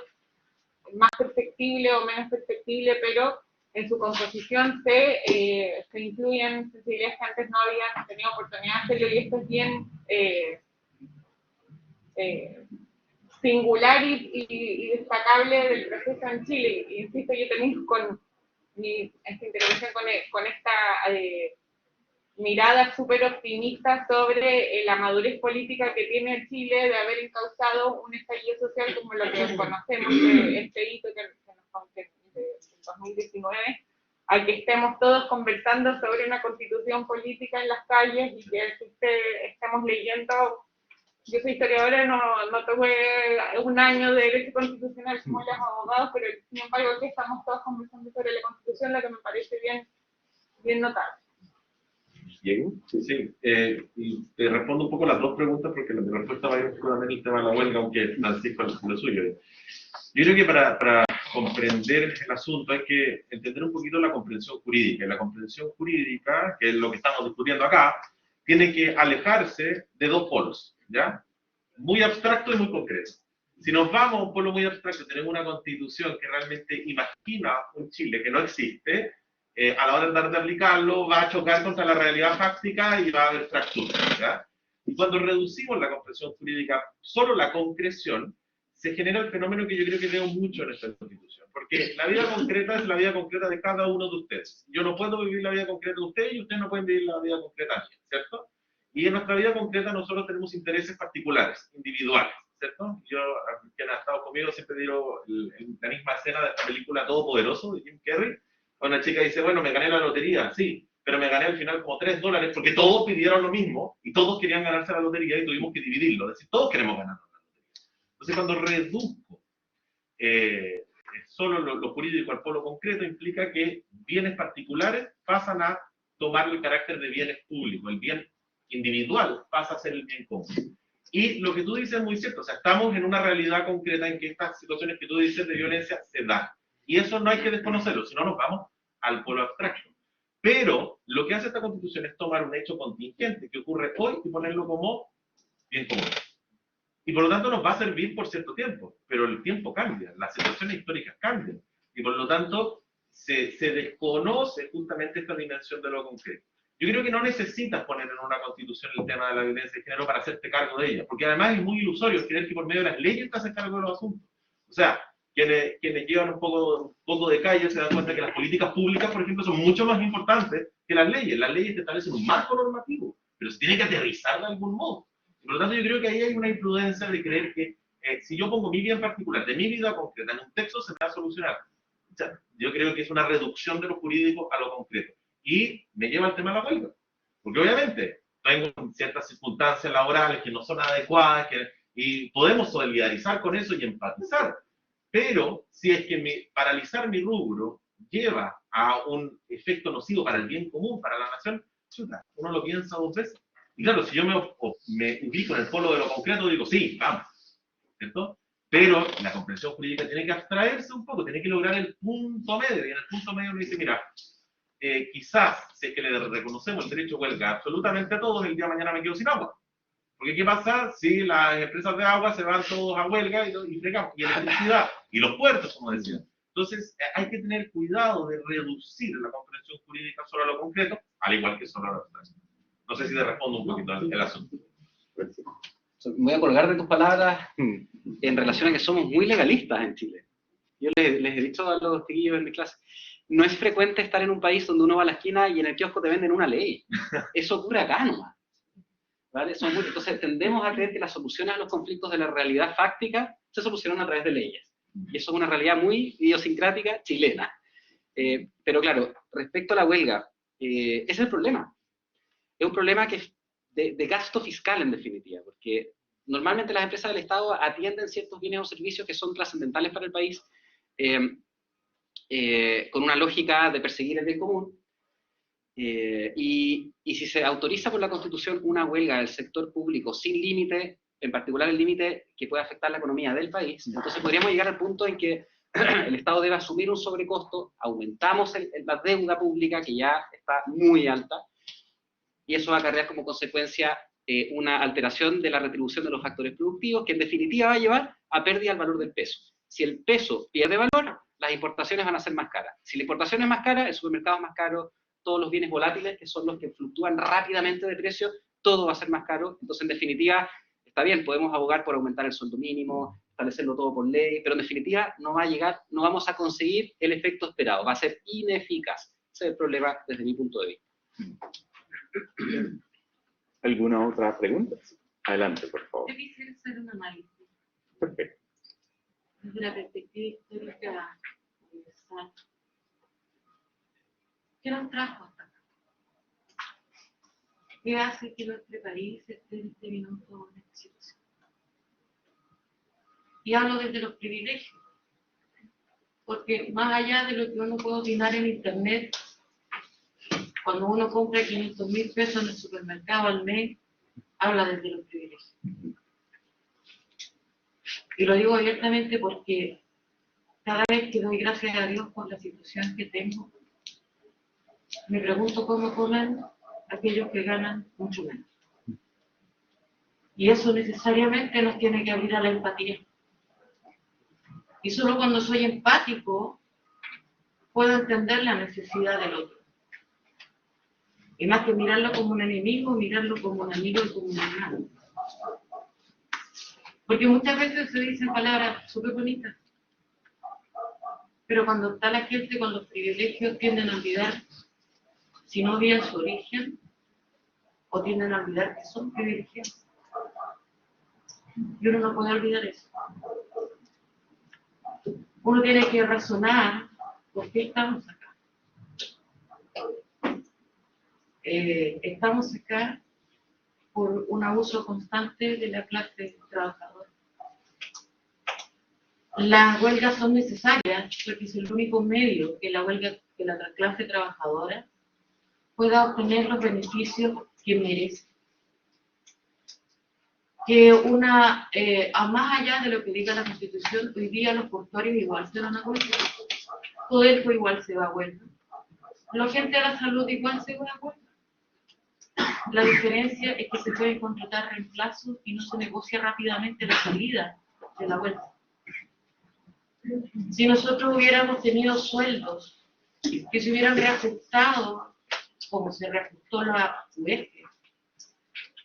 más perfectible o menos perfectible, pero en su composición se incluyen sensibilidades que antes no habían tenido oportunidad de hacerlo, y esto es bien singular y destacable del proceso en Chile. Insisto, yo también con esta intervención, con esta mirada súper optimista sobre la madurez política que tiene Chile de haber encauzado un estallido social como lo que conocemos, este hito que nos en 2019, a que estemos todos conversando sobre una constitución política en las calles y que estemos leyendo. Yo soy historiadora, no tuve un año de derecho constitucional como los abogados, pero sin embargo aquí estamos todos conversando sobre la constitución, lo que me parece bien notable. Bien, sí. Y te respondo un poco las dos preguntas, porque mi respuesta va a ir un poco también el tema de la huelga, aunque Francisco es lo suyo. Yo creo que para comprender el asunto hay que entender un poquito la comprensión jurídica. Y la comprensión jurídica, que es lo que estamos discutiendo acá, tiene que alejarse de dos polos, ¿ya? Muy abstracto y muy concreto. Si nos vamos a un polo muy abstracto, tenemos una constitución que realmente imagina un Chile que no existe, a la hora de tratar de aplicarlo va a chocar contra la realidad fáctica y va a haber fracturas, ¿ya? Y cuando reducimos la comprensión jurídica solo la concreción, se genera el fenómeno que yo creo que veo mucho en esta constitución, porque la vida concreta es la vida concreta de cada uno de ustedes. Yo no puedo vivir la vida concreta de ustedes y ustedes no pueden vivir la vida concreta mía, ¿cierto? Y en nuestra vida concreta nosotros tenemos intereses particulares, individuales, ¿cierto? Yo, quien ha estado conmigo, siempre digo la misma escena de esta película Todopoderoso de Jim Carrey. Una chica dice, bueno, me gané la lotería, sí, pero me gané al final como $3 porque todos pidieron lo mismo y todos querían ganarse la lotería y tuvimos que dividirlo, es decir, todos queremos ganarnos la lotería. Entonces, cuando reduzco solo lo jurídico al polo concreto, implica que bienes particulares pasan a tomar el carácter de bienes públicos, el bien individual pasa a ser el bien común. Y lo que tú dices es muy cierto, o sea, estamos en una realidad concreta en que estas situaciones que tú dices de violencia se dan. Y eso no hay que desconocerlo, si no nos vamos al polo abstracto. Pero lo que hace esta Constitución es tomar un hecho contingente que ocurre hoy y ponerlo como bien común. Y por lo tanto nos va a servir por cierto tiempo, pero el tiempo cambia, las situaciones históricas cambian. Y por lo tanto se desconoce justamente esta dimensión de lo concreto. Yo creo que no necesitas poner en una Constitución el tema de la violencia de género para hacerte cargo de ella, porque además es muy ilusorio creer que por medio de las leyes te haces cargo de los asuntos. O sea, quienes llevan un poco de calle se dan cuenta que las políticas públicas, por ejemplo, son mucho más importantes que las leyes. Las leyes te establecen un marco normativo, pero se tiene que aterrizar de algún modo. Y por lo tanto, yo creo que ahí hay una imprudencia de creer que si yo pongo mi vida en particular, de mi vida concreta, en un texto, se me va a solucionar. O sea, yo creo que es una reducción de lo jurídico a lo concreto. Y me lleva al tema de la huelga. Porque obviamente tengo ciertas circunstancias laborales que no son adecuadas y podemos solidarizar con eso y empatizar. Pero si es que paralizar mi rubro lleva a un efecto nocivo para el bien común, para la nación, chuta, uno lo piensa dos veces. Y claro, si yo me ubico en el polo de lo concreto, digo, sí, vamos, ¿cierto? Pero la comprensión jurídica tiene que abstraerse un poco, tiene que lograr el punto medio. Y en el punto medio uno dice, mira, quizás, si es que le reconocemos el derecho a huelga absolutamente a todos, el día de mañana me quedo sin agua. Porque ¿qué pasa si las empresas de agua se van todos a huelga y fregamos? Y electricidad, y los puertos, como decía. Entonces, hay que tener cuidado de reducir la comprensión jurídica solo a lo concreto, al igual que solo a lo abstracto. No sé si te respondo un poquito el asunto. Me voy a colgar de tus palabras en relación a que somos muy legalistas en Chile. Yo les he dicho a los chiquillos en mi clase, no es frecuente estar en un país donde uno va a la esquina y en el kiosco te venden una ley. Eso ocurre acá nomás. ¿Vale? Entonces tendemos a creer que las soluciones a los conflictos de la realidad fáctica se solucionan a través de leyes. Y eso es una realidad muy idiosincrática chilena. Pero claro, respecto a la huelga, ese es el problema. Es un problema que es de gasto fiscal en definitiva, porque normalmente las empresas del Estado atienden ciertos bienes o servicios que son trascendentales para el país con una lógica de perseguir el bien común. Y si se autoriza por la Constitución una huelga del sector público sin límite, en particular el límite que puede afectar la economía del país, entonces podríamos llegar al punto en que el Estado debe asumir un sobrecosto, aumentamos la deuda pública que ya está muy alta, y eso va a acarrear como consecuencia una alteración de la retribución de los factores productivos, que en definitiva va a llevar a pérdida del valor del peso. Si el peso pierde valor, las importaciones van a ser más caras. Si la importación es más cara, el supermercado es más caro, todos los bienes volátiles, que son los que fluctúan rápidamente de precio, todo va a ser más caro. Entonces, en definitiva, está bien, podemos abogar por aumentar el sueldo mínimo, establecerlo todo por ley, pero en definitiva no va a llegar, no vamos a conseguir el efecto esperado, va a ser ineficaz. Ese es el problema desde mi punto de vista. ¿Alguna otra pregunta? Adelante, por favor. Yo quisiera hacer un análisis Perfecto. desde la perspectiva histórica universal. ¿Qué nos trajo hasta acá? ¿Qué hace que nuestro país esté en este minuto en esta situación? Y hablo desde los privilegios, porque más allá de lo que uno puede opinar en internet, cuando uno compra 500.000 pesos en el supermercado al mes, habla desde los privilegios. Y lo digo abiertamente porque cada vez que doy gracias a Dios por la situación que tengo, me pregunto cómo comen aquellos que ganan mucho menos. Y eso necesariamente nos tiene que abrir a la empatía. Y solo cuando soy empático puedo entender la necesidad del otro. Y más que mirarlo como un enemigo, mirarlo como un amigo y como un hermano. Porque muchas veces se dicen palabras súper bonitas, pero cuando está la gente con los privilegios tienden a olvidar, si no bien su origen, o tienden a olvidar que son privilegiados. Y uno no puede olvidar eso. Uno tiene que razonar por qué estamos acá. Estamos acá por un abuso constante de la clase trabajadora. Las huelgas son necesarias porque es el único medio que la clase trabajadora pueda obtener los beneficios que merece. Que a más allá de lo que diga la Constitución, hoy día los portuarios igual se van a huelga, todo esto igual se va a huelga, la gente de la salud igual se va a huelga. La diferencia es que se pueden contratar reemplazos y no se negocia rápidamente la salida de la huelga. Si nosotros hubiéramos tenido sueldos que se hubieran reajustado como se reajustó la UEF,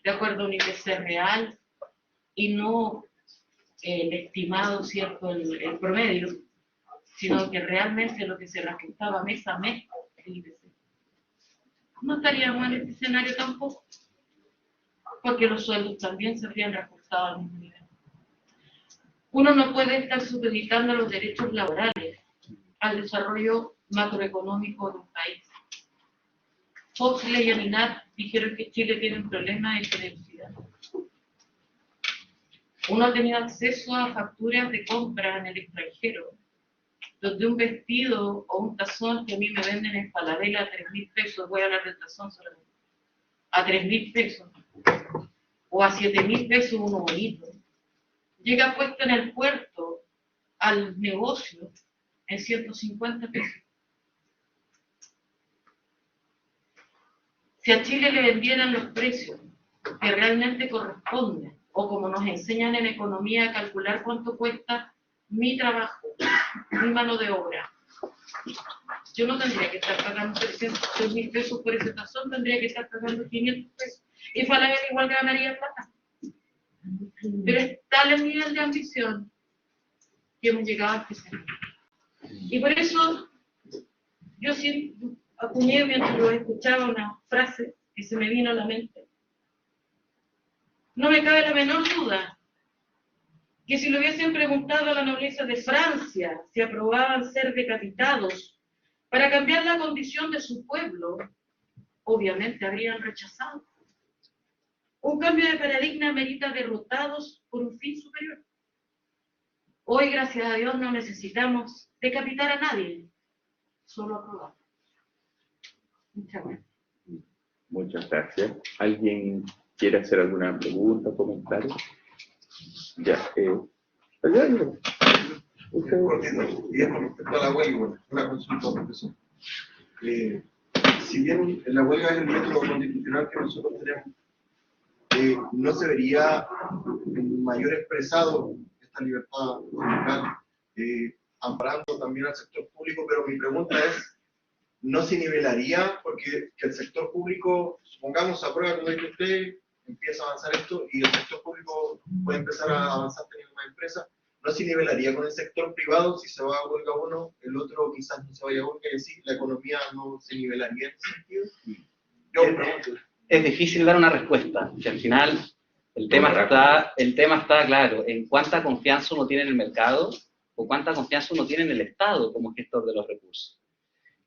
de acuerdo a un IPC real y no el estimado, ¿cierto?, el promedio, sino que realmente lo que se reajustaba mes a mes el IPC. No estaríamos en este escenario tampoco, porque los sueldos también se habrían reajustado al mismo nivel. Uno no puede estar supeditando los derechos laborales al desarrollo macroeconómico de un país. Foxley y Aninat dijeron que Chile tiene un problema de generosidad. Uno ha tenido acceso a facturas de compra en el extranjero, donde un vestido o un tazón que a mí me venden en Falabella a 3.000 pesos, voy a hablar del tazón solamente, a 3.000 pesos, o a 7.000 pesos uno bonito, llega puesto en el puerto al negocio en 150 pesos. Si a Chile le vendieran los precios que realmente corresponden, o como nos enseñan en economía a calcular cuánto cuesta mi trabajo, mi mano de obra, yo no tendría que estar pagando 300.000 pesos por ese tazón, tendría que estar pagando 500 pesos. Y Falabella igual ganaría plata. Pero es tal el nivel de ambición que hemos llegado a este escenario. Y por eso, yo sí acuñé mientras lo escuchaba una frase que se me vino a la mente. No me cabe la menor duda que si le hubiesen preguntado a la nobleza de Francia si aprobaban ser decapitados para cambiar la condición de su pueblo, obviamente habrían rechazado. Un cambio de paradigma merita derrotados por un fin superior. Hoy, gracias a Dios, no necesitamos decapitar a nadie, solo aprobar. Muchas gracias. Muchas gracias. ¿Alguien quiere hacer alguna pregunta o comentario? Ya, Y con respecto a la huelga, una consulta, profesor. Si bien la huelga es el método constitucional que nosotros tenemos, ¿no se vería mayor expresado esta libertad sindical, amparando también al sector público? Pero mi pregunta es, ¿no se nivelaría porque que el sector público, supongamos, aprueba, como dice usted, empieza a avanzar esto y el sector público puede empezar a avanzar teniendo más empresas? ¿no se nivelaría con el sector privado? Si se va a huelga uno, el otro quizás no se vaya a huelga, y así la economía no se nivelaría en ese sentido. Yo pregunto. Es difícil dar una respuesta, que al final el tema está claro, en cuánta confianza uno tiene en el mercado o cuánta confianza uno tiene en el Estado como gestor de los recursos.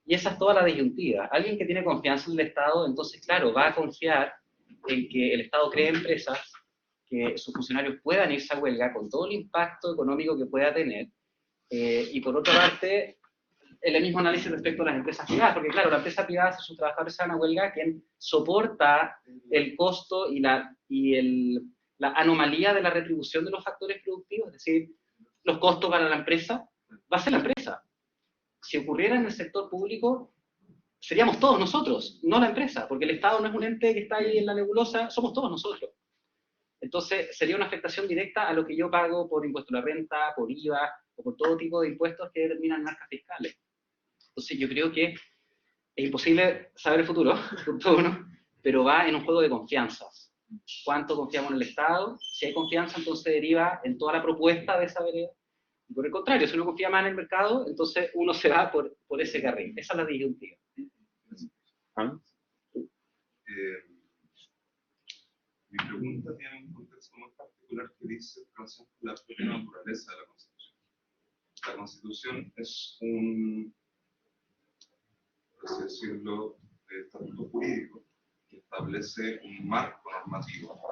Y esa es toda la disyuntiva. Alguien que tiene confianza en el Estado, entonces, claro, va a confiar en que el Estado cree empresas, que sus funcionarios puedan irse a huelga con todo el impacto económico que pueda tener, y por otra parte, el mismo análisis respecto a las empresas privadas, porque claro, la empresa privada, si sus trabajadores se van a huelga, quien soporta el costo y la anomalía de la retribución de los factores productivos, es decir, los costos para la empresa, va a ser la empresa. Si ocurriera en el sector público, seríamos todos nosotros, no la empresa, porque el Estado no es un ente que está ahí en la nebulosa, somos todos nosotros. Entonces, sería una afectación directa a lo que yo pago por impuesto a la renta, por IVA, o por todo tipo de impuestos que determinan marcas fiscales. Entonces yo creo que es imposible saber el futuro, punto uno, pero va en un juego de confianzas. ¿Cuánto confiamos en el Estado? Si hay confianza, entonces deriva en toda la propuesta de esa vereda. Y por el contrario, si uno confía más en el mercado, entonces uno se va por ese carril. Esa es la disyuntiva. Mi pregunta tiene un contexto muy particular que dice relación con la propia naturaleza de la Constitución. La Constitución es un, por así decirlo, estatuto jurídico que establece un marco normativo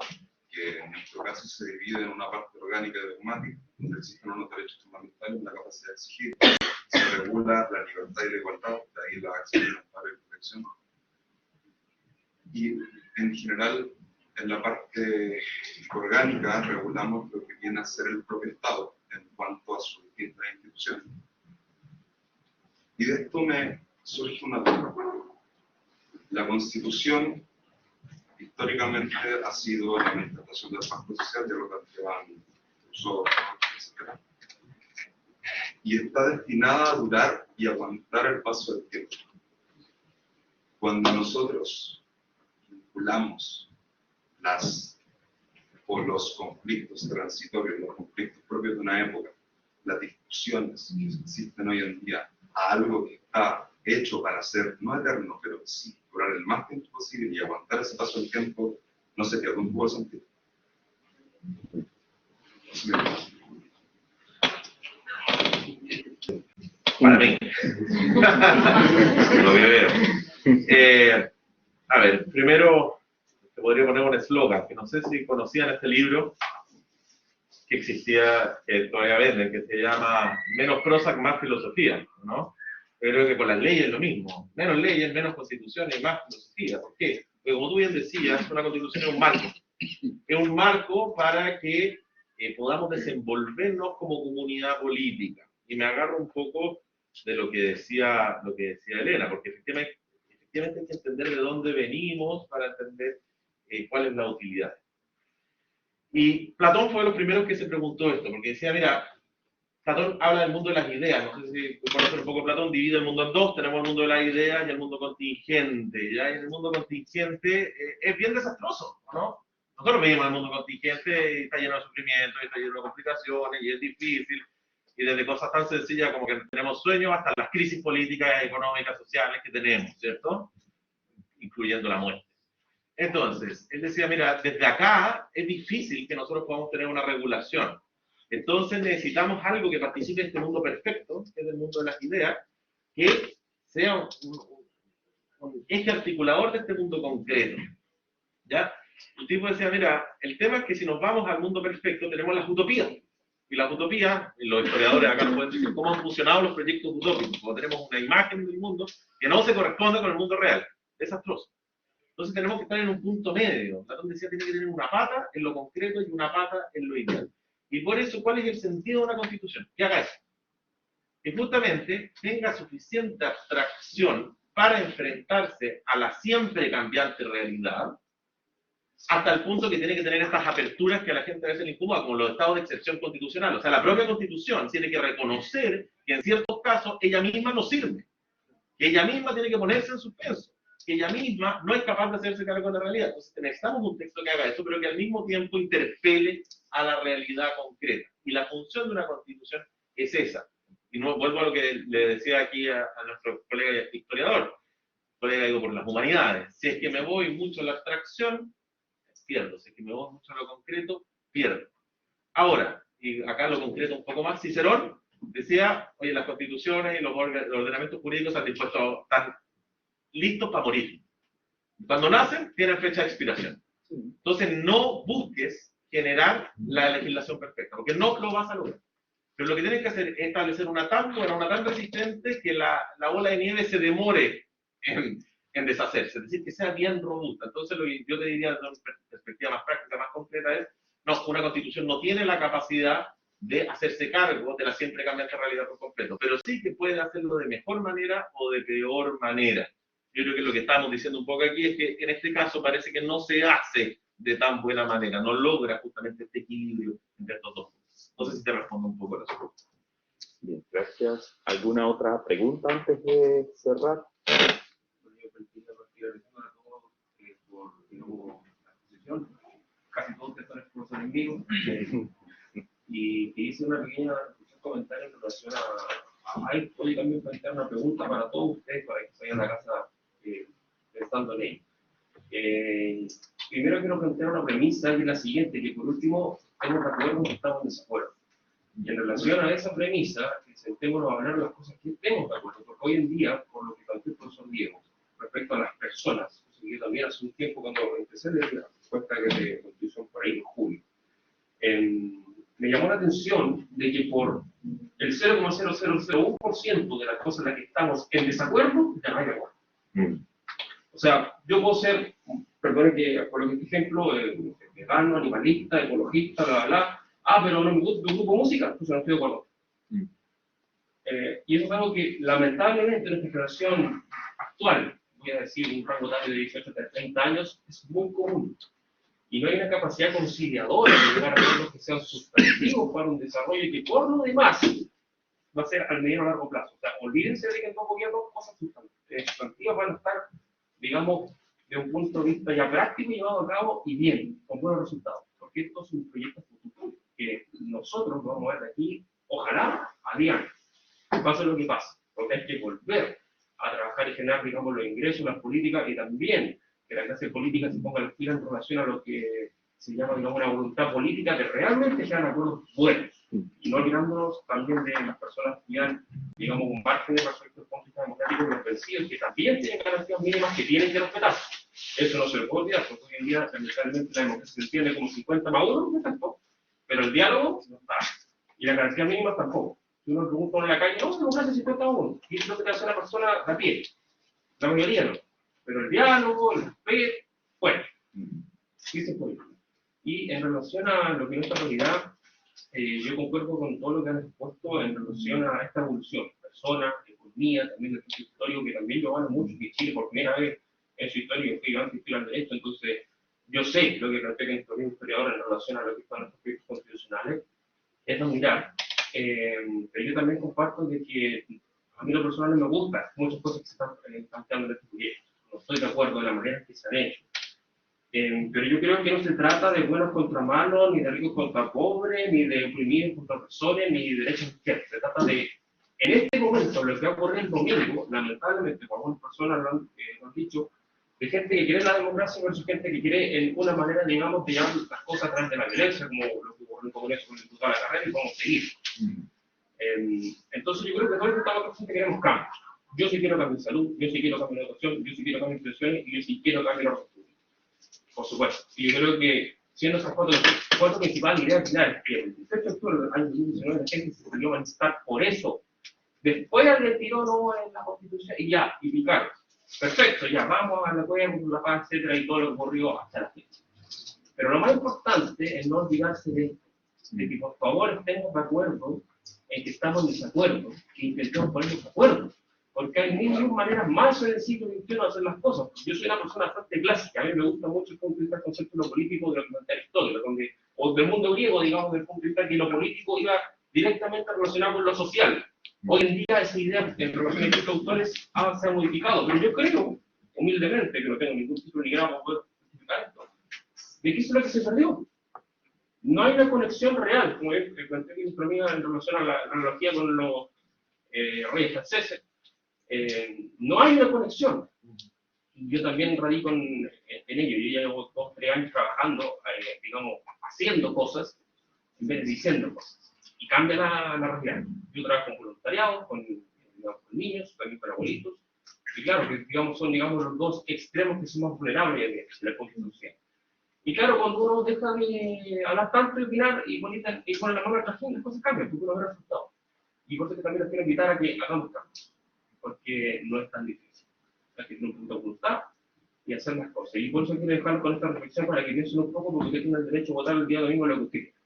que en nuestro caso se divide en una parte orgánica y dogmática, donde existen unos derechos fundamentales, la capacidad de exigir, se regula la libertad y la igualdad, de ahí la acción de amparo y protección. Y en general, en la parte orgánica regulamos lo que viene a ser el propio Estado en cuanto a sus distintas instituciones. Y de esto me surge una duda. La Constitución históricamente ha sido la manifestación del pacto social, de lo que llevan Rousseau, etc. Y está destinada a durar y aguantar el paso del tiempo. Cuando nosotros vinculamos los conflictos transitorios, los conflictos propios de una época, las discusiones que existen hoy en día, a algo que está hecho para ser no eterno, pero sí durar el más tiempo posible y aguantar ese paso del tiempo, no se pierde un poco de sentido. Para mí. Lo veo. A ver, primero te podría poner un eslogan, que no sé si conocían este libro que existía, que todavía venden, que se llama Menos Prozac, más filosofía, ¿no? Yo creo que con las leyes es lo mismo. Menos leyes, menos constituciones y más filosofía. ¿Por qué? Porque como tú bien decías, una constitución es un marco. Es un marco para que podamos desenvolvernos como comunidad política. Y me agarro un poco de lo que decía Elena, porque efectivamente hay que entender de dónde venimos para entender cuál es la utilidad. Y Platón fue de los primeros que se preguntó esto, porque decía, mira, Platón habla del mundo de las ideas, no sé si conocen un poco Platón, divide el mundo en dos, tenemos el mundo de las ideas y el mundo contingente, ¿ya? Y en el mundo contingente es bien desastroso, ¿no? Nosotros veíamos el mundo contingente y está lleno de sufrimiento, y está lleno de complicaciones, y es difícil, y desde cosas tan sencillas como que tenemos sueños hasta las crisis políticas, económicas, sociales que tenemos, ¿cierto? Incluyendo la muerte. Entonces, él decía, mira, desde acá es difícil que nosotros podamos tener una regulación. Entonces necesitamos algo que participe de este mundo perfecto, que es el mundo de las ideas, que sea un eje articulador de este mundo concreto. ¿Ya? El tipo decía, mira, el tema es que si nos vamos al mundo perfecto tenemos las utopías. Y las utopías, y los historiadores acá nos pueden decir cómo han funcionado los proyectos utópicos, porque tenemos una imagen del mundo que no se corresponde con el mundo real. Desastroso. Entonces tenemos que estar en un punto medio. Platón decía que tiene que tener una pata en lo concreto y una pata en lo ideal. Y por eso, ¿cuál es el sentido de una constitución? Que haga eso. Que justamente tenga suficiente abstracción para enfrentarse a la siempre cambiante realidad, hasta el punto que tiene que tener estas aperturas que a la gente a veces le incomoda, como los estados de excepción constitucional. O sea, la propia constitución tiene que reconocer que en ciertos casos ella misma no sirve, que ella misma tiene que ponerse en suspenso, que ella misma no es capaz de hacerse cargo de la realidad. Entonces necesitamos un texto que haga eso, pero que al mismo tiempo interpele a la realidad concreta. Y la función de una constitución es esa. Y no vuelvo a lo que le decía aquí a nuestro colega historiador, colega digo por las humanidades. Si es que me voy mucho a la abstracción, pierdo. Si es que me voy mucho a lo concreto, pierdo. Ahora, y acá lo concreto un poco más, Cicerón decía, oye, las constituciones y los ordenamientos jurídicos están listos para morir. Cuando nacen, tienen fecha de expiración. Entonces, no busques generar la legislación perfecta, porque no lo vas a lograr. Pero lo que tienes que hacer es establecer una tan buena, una tan resistente, que la bola de nieve se demore en deshacerse, es decir, que sea bien robusta. Entonces, lo que yo te diría desde una perspectiva más práctica, más concreta es, no, una constitución no tiene la capacidad de hacerse cargo de la siempre cambiante realidad por completo, pero sí que puede hacerlo de mejor manera o de peor manera. Yo creo que lo que estamos diciendo un poco aquí es que en este caso parece que no se hace de tan buena manera, no logra justamente este equilibrio entre estos dos puntos. No sé si te respondo un poco a eso. Bien, gracias. ¿Alguna otra pregunta antes de cerrar? Por, digamos, la exposición, casi todos ustedes son expuestos en vivo, y que hice una pequeña comentario en relación a esto, y también plantear una pregunta para todos ustedes, para que se vayan a la casa pensando en ello. Primero quiero plantear una premisa, que es la siguiente, que por último estamos de acuerdo que estamos en desacuerdo. Y en relación a esa premisa, sentémonos a hablar de las cosas que estemos de acuerdo, porque hoy en día, por lo que planteó el profesor Diego, respecto a las personas, yo también hace un tiempo cuando empecé a leer la respuesta de Constitución por ahí en julio, me llamó la atención de que por el 0,0001% de las cosas en las que estamos en desacuerdo, ya no hay acuerdo. O sea, yo puedo ser, perdón que por ejemplo, vegano, animalista, ecologista, bla, bla, bla, pero no me gusta el grupo música, pues no estoy de acuerdo. Y eso es algo que lamentablemente en nuestra generación actual, voy a decir, un rango de 18 a 30 años, es muy común. Y no hay una capacidad conciliadora de llegar a acuerdos que sean sustantivos para un desarrollo y que por lo demás va a ser al mediano a largo plazo. O sea, olvídense de que en todo gobierno cosas sustantivas van a estar, digamos, de un punto de vista ya práctico y llevado a cabo y bien, con buenos resultados. Porque esto es un proyecto futuro que nosotros vamos a ver de aquí, ojalá, a diario. Pase lo que pase, porque hay que volver a trabajar y generar, digamos, los ingresos, las políticas, y también que la clase política se ponga al tiro en relación a lo que se llama, digamos, una voluntad política, que realmente sean acuerdos buenos, y no olvidándonos también de las personas que dan, digamos, un margen de respecto al conflicto democrático y los vencidos, que también tienen garantías mínimas que tienen que respetar. Eso no se lo puede olvidar, porque hoy en día, lamentablemente, la democracia se entiende como 50+1, exacto, pero el diálogo no está, y las garantías mínimas tampoco. Si uno pregunta en la calle, no, democracia 50+1, y es lo que te hace una persona de a pie, la mayoría no. Pero el diálogo, el respeto, bueno, sí se puede. Y en relación a lo que es esta realidad, yo concuerdo con todo lo que han expuesto en relación a esta evolución. Personas, economía, también el proceso histórico, que también yo hablo mucho, que Chile por primera vez en su historia, yo fui antes de derecho, entonces yo sé lo que plantea el historiador en relación a lo que están los proyectos constitucionales, es no mirar. Pero yo también comparto de que a mí lo personal no me gusta muchas cosas que se están planteando en este proyecto. No estoy de acuerdo en la manera que se han hecho. Pero yo creo que no se trata de buenos contra malos, ni de ricos contra pobres, ni de oprimidos contra opresores, ni de derecha contra izquierda. Se trata de, en este momento, lo que va a ocurrir el domingo, lamentablemente, como algunas personas lo han dicho, de gente que quiere la democracia versus gente que quiere en una manera, digamos, de llevar las cosas a través de la violencia, como lo que ocurrió en el Congreso con el diputado de la carrera, y vamos a seguir. Entonces yo creo que todos estamos que queremos cambios. Yo sí quiero cambio de salud, yo sí quiero cambio de educación, yo sí quiero cambio de pensiones, y yo sí quiero cambio de orden público. Por supuesto. Y yo creo que, siendo esas cuatro principales ideas finales, que el 18 de octubre del año 2019 la gente se salió a manifestar por eso. Después le retiró no en la Constitución y ya, y picaron. Perfecto, ya vamos a la acuerdo, la paz, etcétera, y todo lo que ocurrió hasta la fecha. Pero lo más importante es no olvidarse de esto, de que por favor estemos de acuerdo en que estamos en desacuerdo, que intentemos ponernos de acuerdo, porque hay mil maneras más en el siglo XXI de hacer las cosas. Yo soy una persona bastante clásica, a mí me gusta mucho el punto de vista del concepto de lo político de lo que plantea Aristóteles, o del mundo griego, digamos, del punto de vista que lo político iba directamente relacionado con lo social. Hoy en día esa idea en relación a estos autores se ha modificado, pero yo creo, humildemente, que no tengo ningún título ni grado para poder justificar esto, de que eso es lo que se perdió. no hay una conexión real, como planteé en relación a la analogía con los reyes franceses. No hay una conexión. Yo también radico en ello. Yo ya llevo 2 o 3 años trabajando, digamos, haciendo cosas en vez de diciendo cosas. Y cambia la realidad. Yo trabajo con voluntariado, con niños, también con abuelitos. Y claro, que digamos, son los 2 extremos que son más vulnerables de la constitución. Y claro, cuando uno deja de hablar tanto y opinar y pone la mano en la gente, las cosas cambian, porque uno ve resultados. Y por eso que también los quiero invitar a que hagamos cambios, porque no es tan difícil. Hay que tener un punto de voluntad y hacer las cosas. Y por eso quiero dejar con esta reflexión para que piensen un poco, porque usted tiene el derecho a votar el día domingo lo que usted quiera,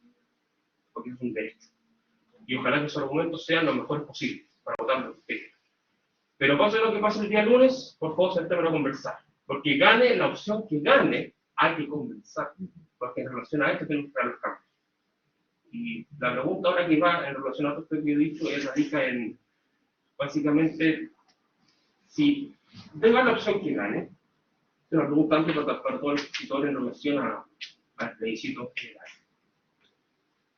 porque es un derecho. Y ojalá que esos argumentos sean lo mejores posibles para votar lo que usted quiera. Pero pase lo que pase el día lunes, por favor, sentémonos a conversar. Porque gane la opción que gane, hay que conversar. Porque en relación a esto tenemos que dar los cambios. Y la pregunta ahora que va en relación a todo esto que he dicho es radica en, básicamente, si tenga la opción que gane, es una pregunta amplia para todos los expositores en relación al plebiscito general.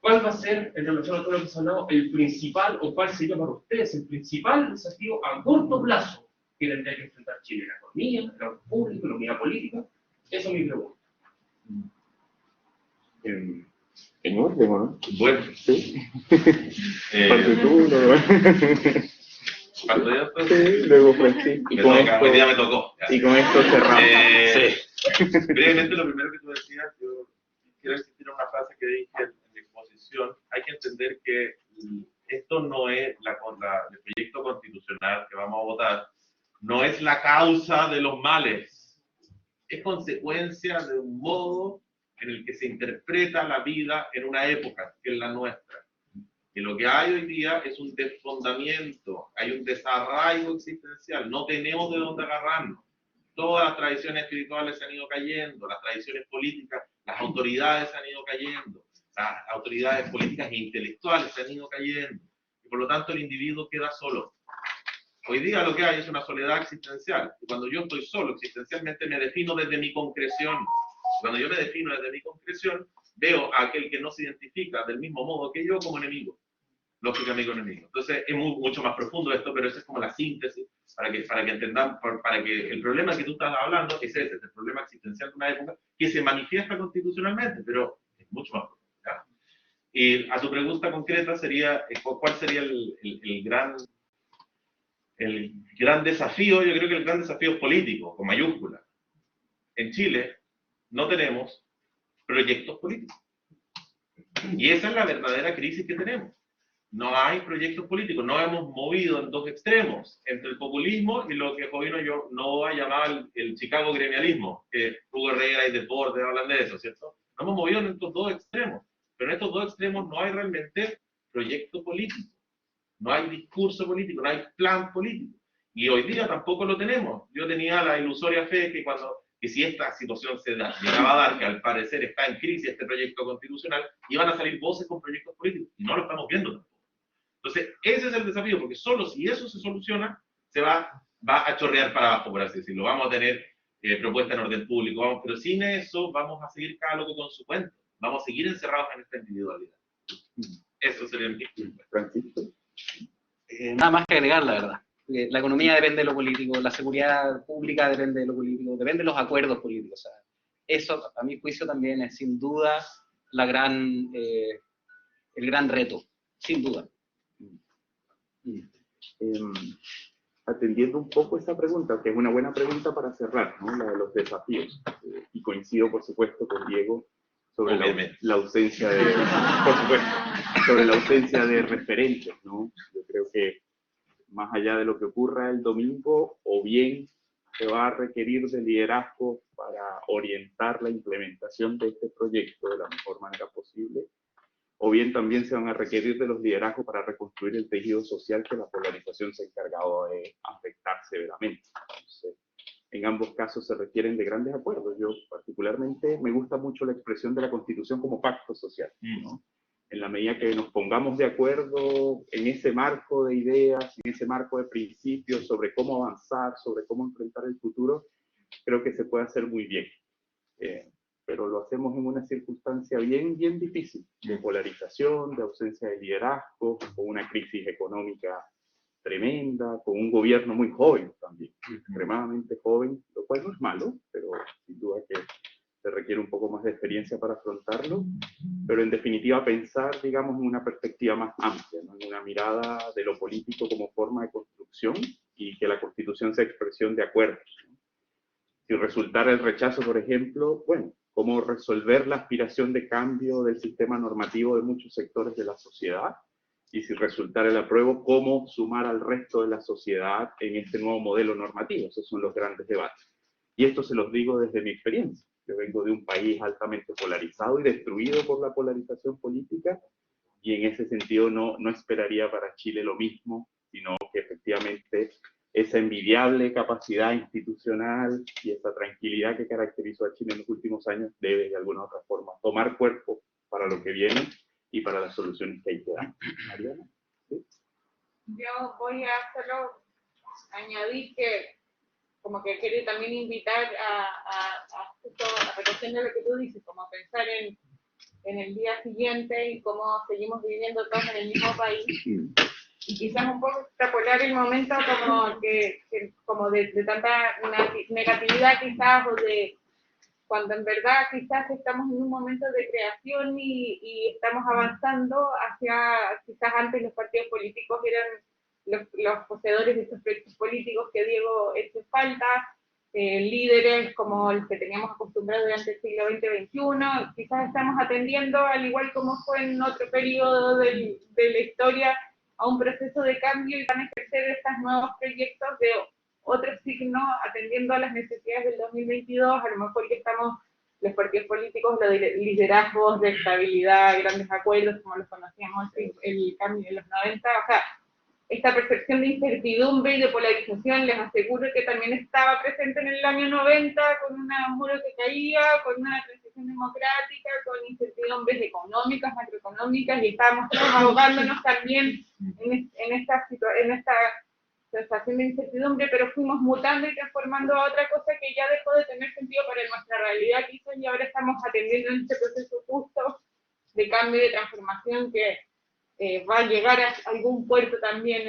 ¿Cuál va a ser, en relación a todo lo que se ha hablado, el principal, o cuál sería para ustedes el principal desafío a corto plazo que tendría que enfrentar Chile? ¿La economía, el orden público, la unidad política? Esa es mi pregunta. En orden, ¿o no? Bueno, Sí. Parte tú, parto yo, pues. Sí, luego Francisco. Me toca, hoy día me tocó. Y con esto cerramos. Brevemente, lo primero que tú decías, yo quiero insistir en una frase que dije en mi exposición. Hay que entender que esto no es el proyecto constitucional que vamos a votar, no es la causa de los males, es consecuencia de un modo en el que se interpreta la vida en una época, que es la nuestra. Y lo que hay hoy día es un desfondamiento, hay un desarraigo existencial, no tenemos de dónde agarrarnos. Todas las tradiciones espirituales se han ido cayendo, las tradiciones políticas, las autoridades se han ido cayendo, las autoridades políticas e intelectuales se han ido cayendo, y por lo tanto el individuo queda solo. Hoy día lo que hay es una soledad existencial, y cuando yo estoy solo existencialmente me defino desde mi concreción. Cuando yo me defino desde mi concreción, veo a aquel que no se identifica del mismo modo que yo como enemigo. Lógicamente enemigo. Entonces es mucho más profundo esto, pero esa es como la síntesis para que entendamos, para que el problema que tú estás hablando es ese, es el problema existencial de una época que se manifiesta constitucionalmente, pero es mucho más profundo. ¿Ya? Y a tu pregunta concreta sería, ¿cuál sería el gran desafío? Yo creo que el gran desafío es político, con mayúscula. En Chile no tenemos proyectos políticos. Y esa es la verdadera crisis que tenemos. No hay proyectos políticos, nos hemos movido en 2 extremos, entre el populismo y lo que Jovino yo no ha llamado el Chicago gremialismo, que Hugo Herrera y Deportes hablan de eso, ¿cierto? Nos hemos movido en estos 2 extremos, pero en estos 2 extremos no hay realmente proyecto político, no hay discurso político, no hay plan político. Y hoy día tampoco lo tenemos. Yo tenía la ilusoria fe que si esta situación se llegaba a dar, que al parecer está en crisis este proyecto constitucional, iban a salir voces con proyectos políticos, y no lo estamos viendo tampoco. Entonces, ese es el desafío, porque solo si eso se soluciona, se va a chorrear para abajo, por así decirlo. Vamos a tener propuestas en orden público, pero sin eso vamos a seguir cada loco con su cuento. Vamos a seguir encerrados en esta individualidad. Eso sería mi punto. Francisco. Nada más que agregar, la verdad. La economía depende de lo político, la seguridad pública depende de lo político, depende de los acuerdos políticos. O sea, eso, a mi juicio, también es sin duda el gran reto, sin duda. Atendiendo un poco esa pregunta, que es una buena pregunta para cerrar, ¿no? La de los desafíos. Y coincido, por supuesto, con Diego sobre la ausencia de, por supuesto, sobre la ausencia de referentes, ¿no? Yo creo que más allá de lo que ocurra el domingo, o bien se va a requerir de liderazgo para orientar la implementación de este proyecto de la mejor manera posible, o bien también se van a requerir de los liderazgos para reconstruir el tejido social que la polarización se ha encargado de afectar severamente. Entonces, en ambos casos se requieren de grandes acuerdos. Yo particularmente me gusta mucho la expresión de la Constitución como pacto social, ¿no? En la medida que nos pongamos de acuerdo en ese marco de ideas, en ese marco de principios sobre cómo avanzar, sobre cómo enfrentar el futuro, creo que se puede hacer muy bien. pero lo hacemos en una circunstancia bien difícil, de polarización, de ausencia de liderazgo, con una crisis económica tremenda, con un gobierno muy joven también, extremadamente joven, lo cual no es malo, pero sin duda que se requiere un poco más de experiencia para afrontarlo, pero en definitiva pensar, digamos, en una perspectiva más amplia, ¿no? En una mirada de lo político como forma de construcción y que la Constitución sea expresión de acuerdos, ¿no? Si resultara el rechazo, por ejemplo, bueno, cómo resolver la aspiración de cambio del sistema normativo de muchos sectores de la sociedad, y si resultara el apruebo, cómo sumar al resto de la sociedad en este nuevo modelo normativo. Esos son los grandes debates. Y esto se los digo desde mi experiencia. Yo vengo de un país altamente polarizado y destruido por la polarización política, y en ese sentido no esperaría para Chile lo mismo, sino que efectivamente esa envidiable capacidad institucional y esa tranquilidad que caracterizó a Chile en los últimos años debe de alguna otra forma tomar cuerpo para lo que viene y para las soluciones que hay que dar. Mariana, ¿sí? Yo voy a solo añadir que como que quiero también invitar a relación de lo que tú dices, como pensar en el día siguiente y cómo seguimos viviendo todos en el mismo país. Y quizás un poco extrapolar el momento como de tanta negatividad quizás, o de cuando en verdad quizás estamos en un momento de creación y estamos avanzando hacia, quizás antes los partidos políticos eran los poseedores de estos proyectos políticos que Diego hecho falta, líderes como los que teníamos acostumbrados durante el siglo XX-XXI, quizás estamos atendiendo, al igual como fue en otro periodo de la historia, a un proceso de cambio y van a ejercer estos nuevos proyectos de otro signo, atendiendo a las necesidades del 2022, a lo mejor que estamos los partidos políticos, los liderazgos de estabilidad, grandes acuerdos, como los conocíamos el cambio de los 90, o sea, esta percepción de incertidumbre y de polarización, les aseguro que también estaba presente en el año 90, con un muro que caía, con una transición democrática, con incertidumbres económicas, macroeconómicas, y estábamos todos ahogándonos también en esta sensación de incertidumbre, pero fuimos mutando y transformando a otra cosa que ya dejó de tener sentido para nuestra realidad quizás, y ahora estamos atendiendo en este proceso justo de cambio y de transformación que va a llegar a algún puerto también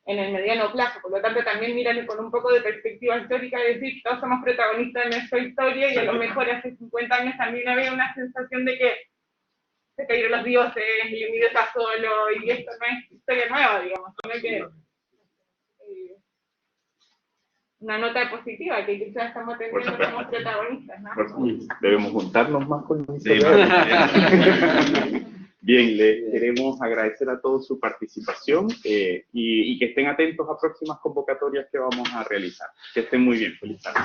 en el mediano plazo. Por lo tanto, también mirarle con un poco de perspectiva histórica, es decir, todos somos protagonistas de nuestra historia, y a lo mejor hace 50 años también había una sensación de que se cayeron los dioses, y el universo está solo, y esto no es historia nueva, digamos, sino que una nota positiva, que quizás estamos teniendo como protagonistas, ¿no? Debemos juntarnos más con los historiadores. Bien, les queremos agradecer a todos su participación y que estén atentos a próximas convocatorias que vamos a realizar. Que estén muy bien. Feliz tarde.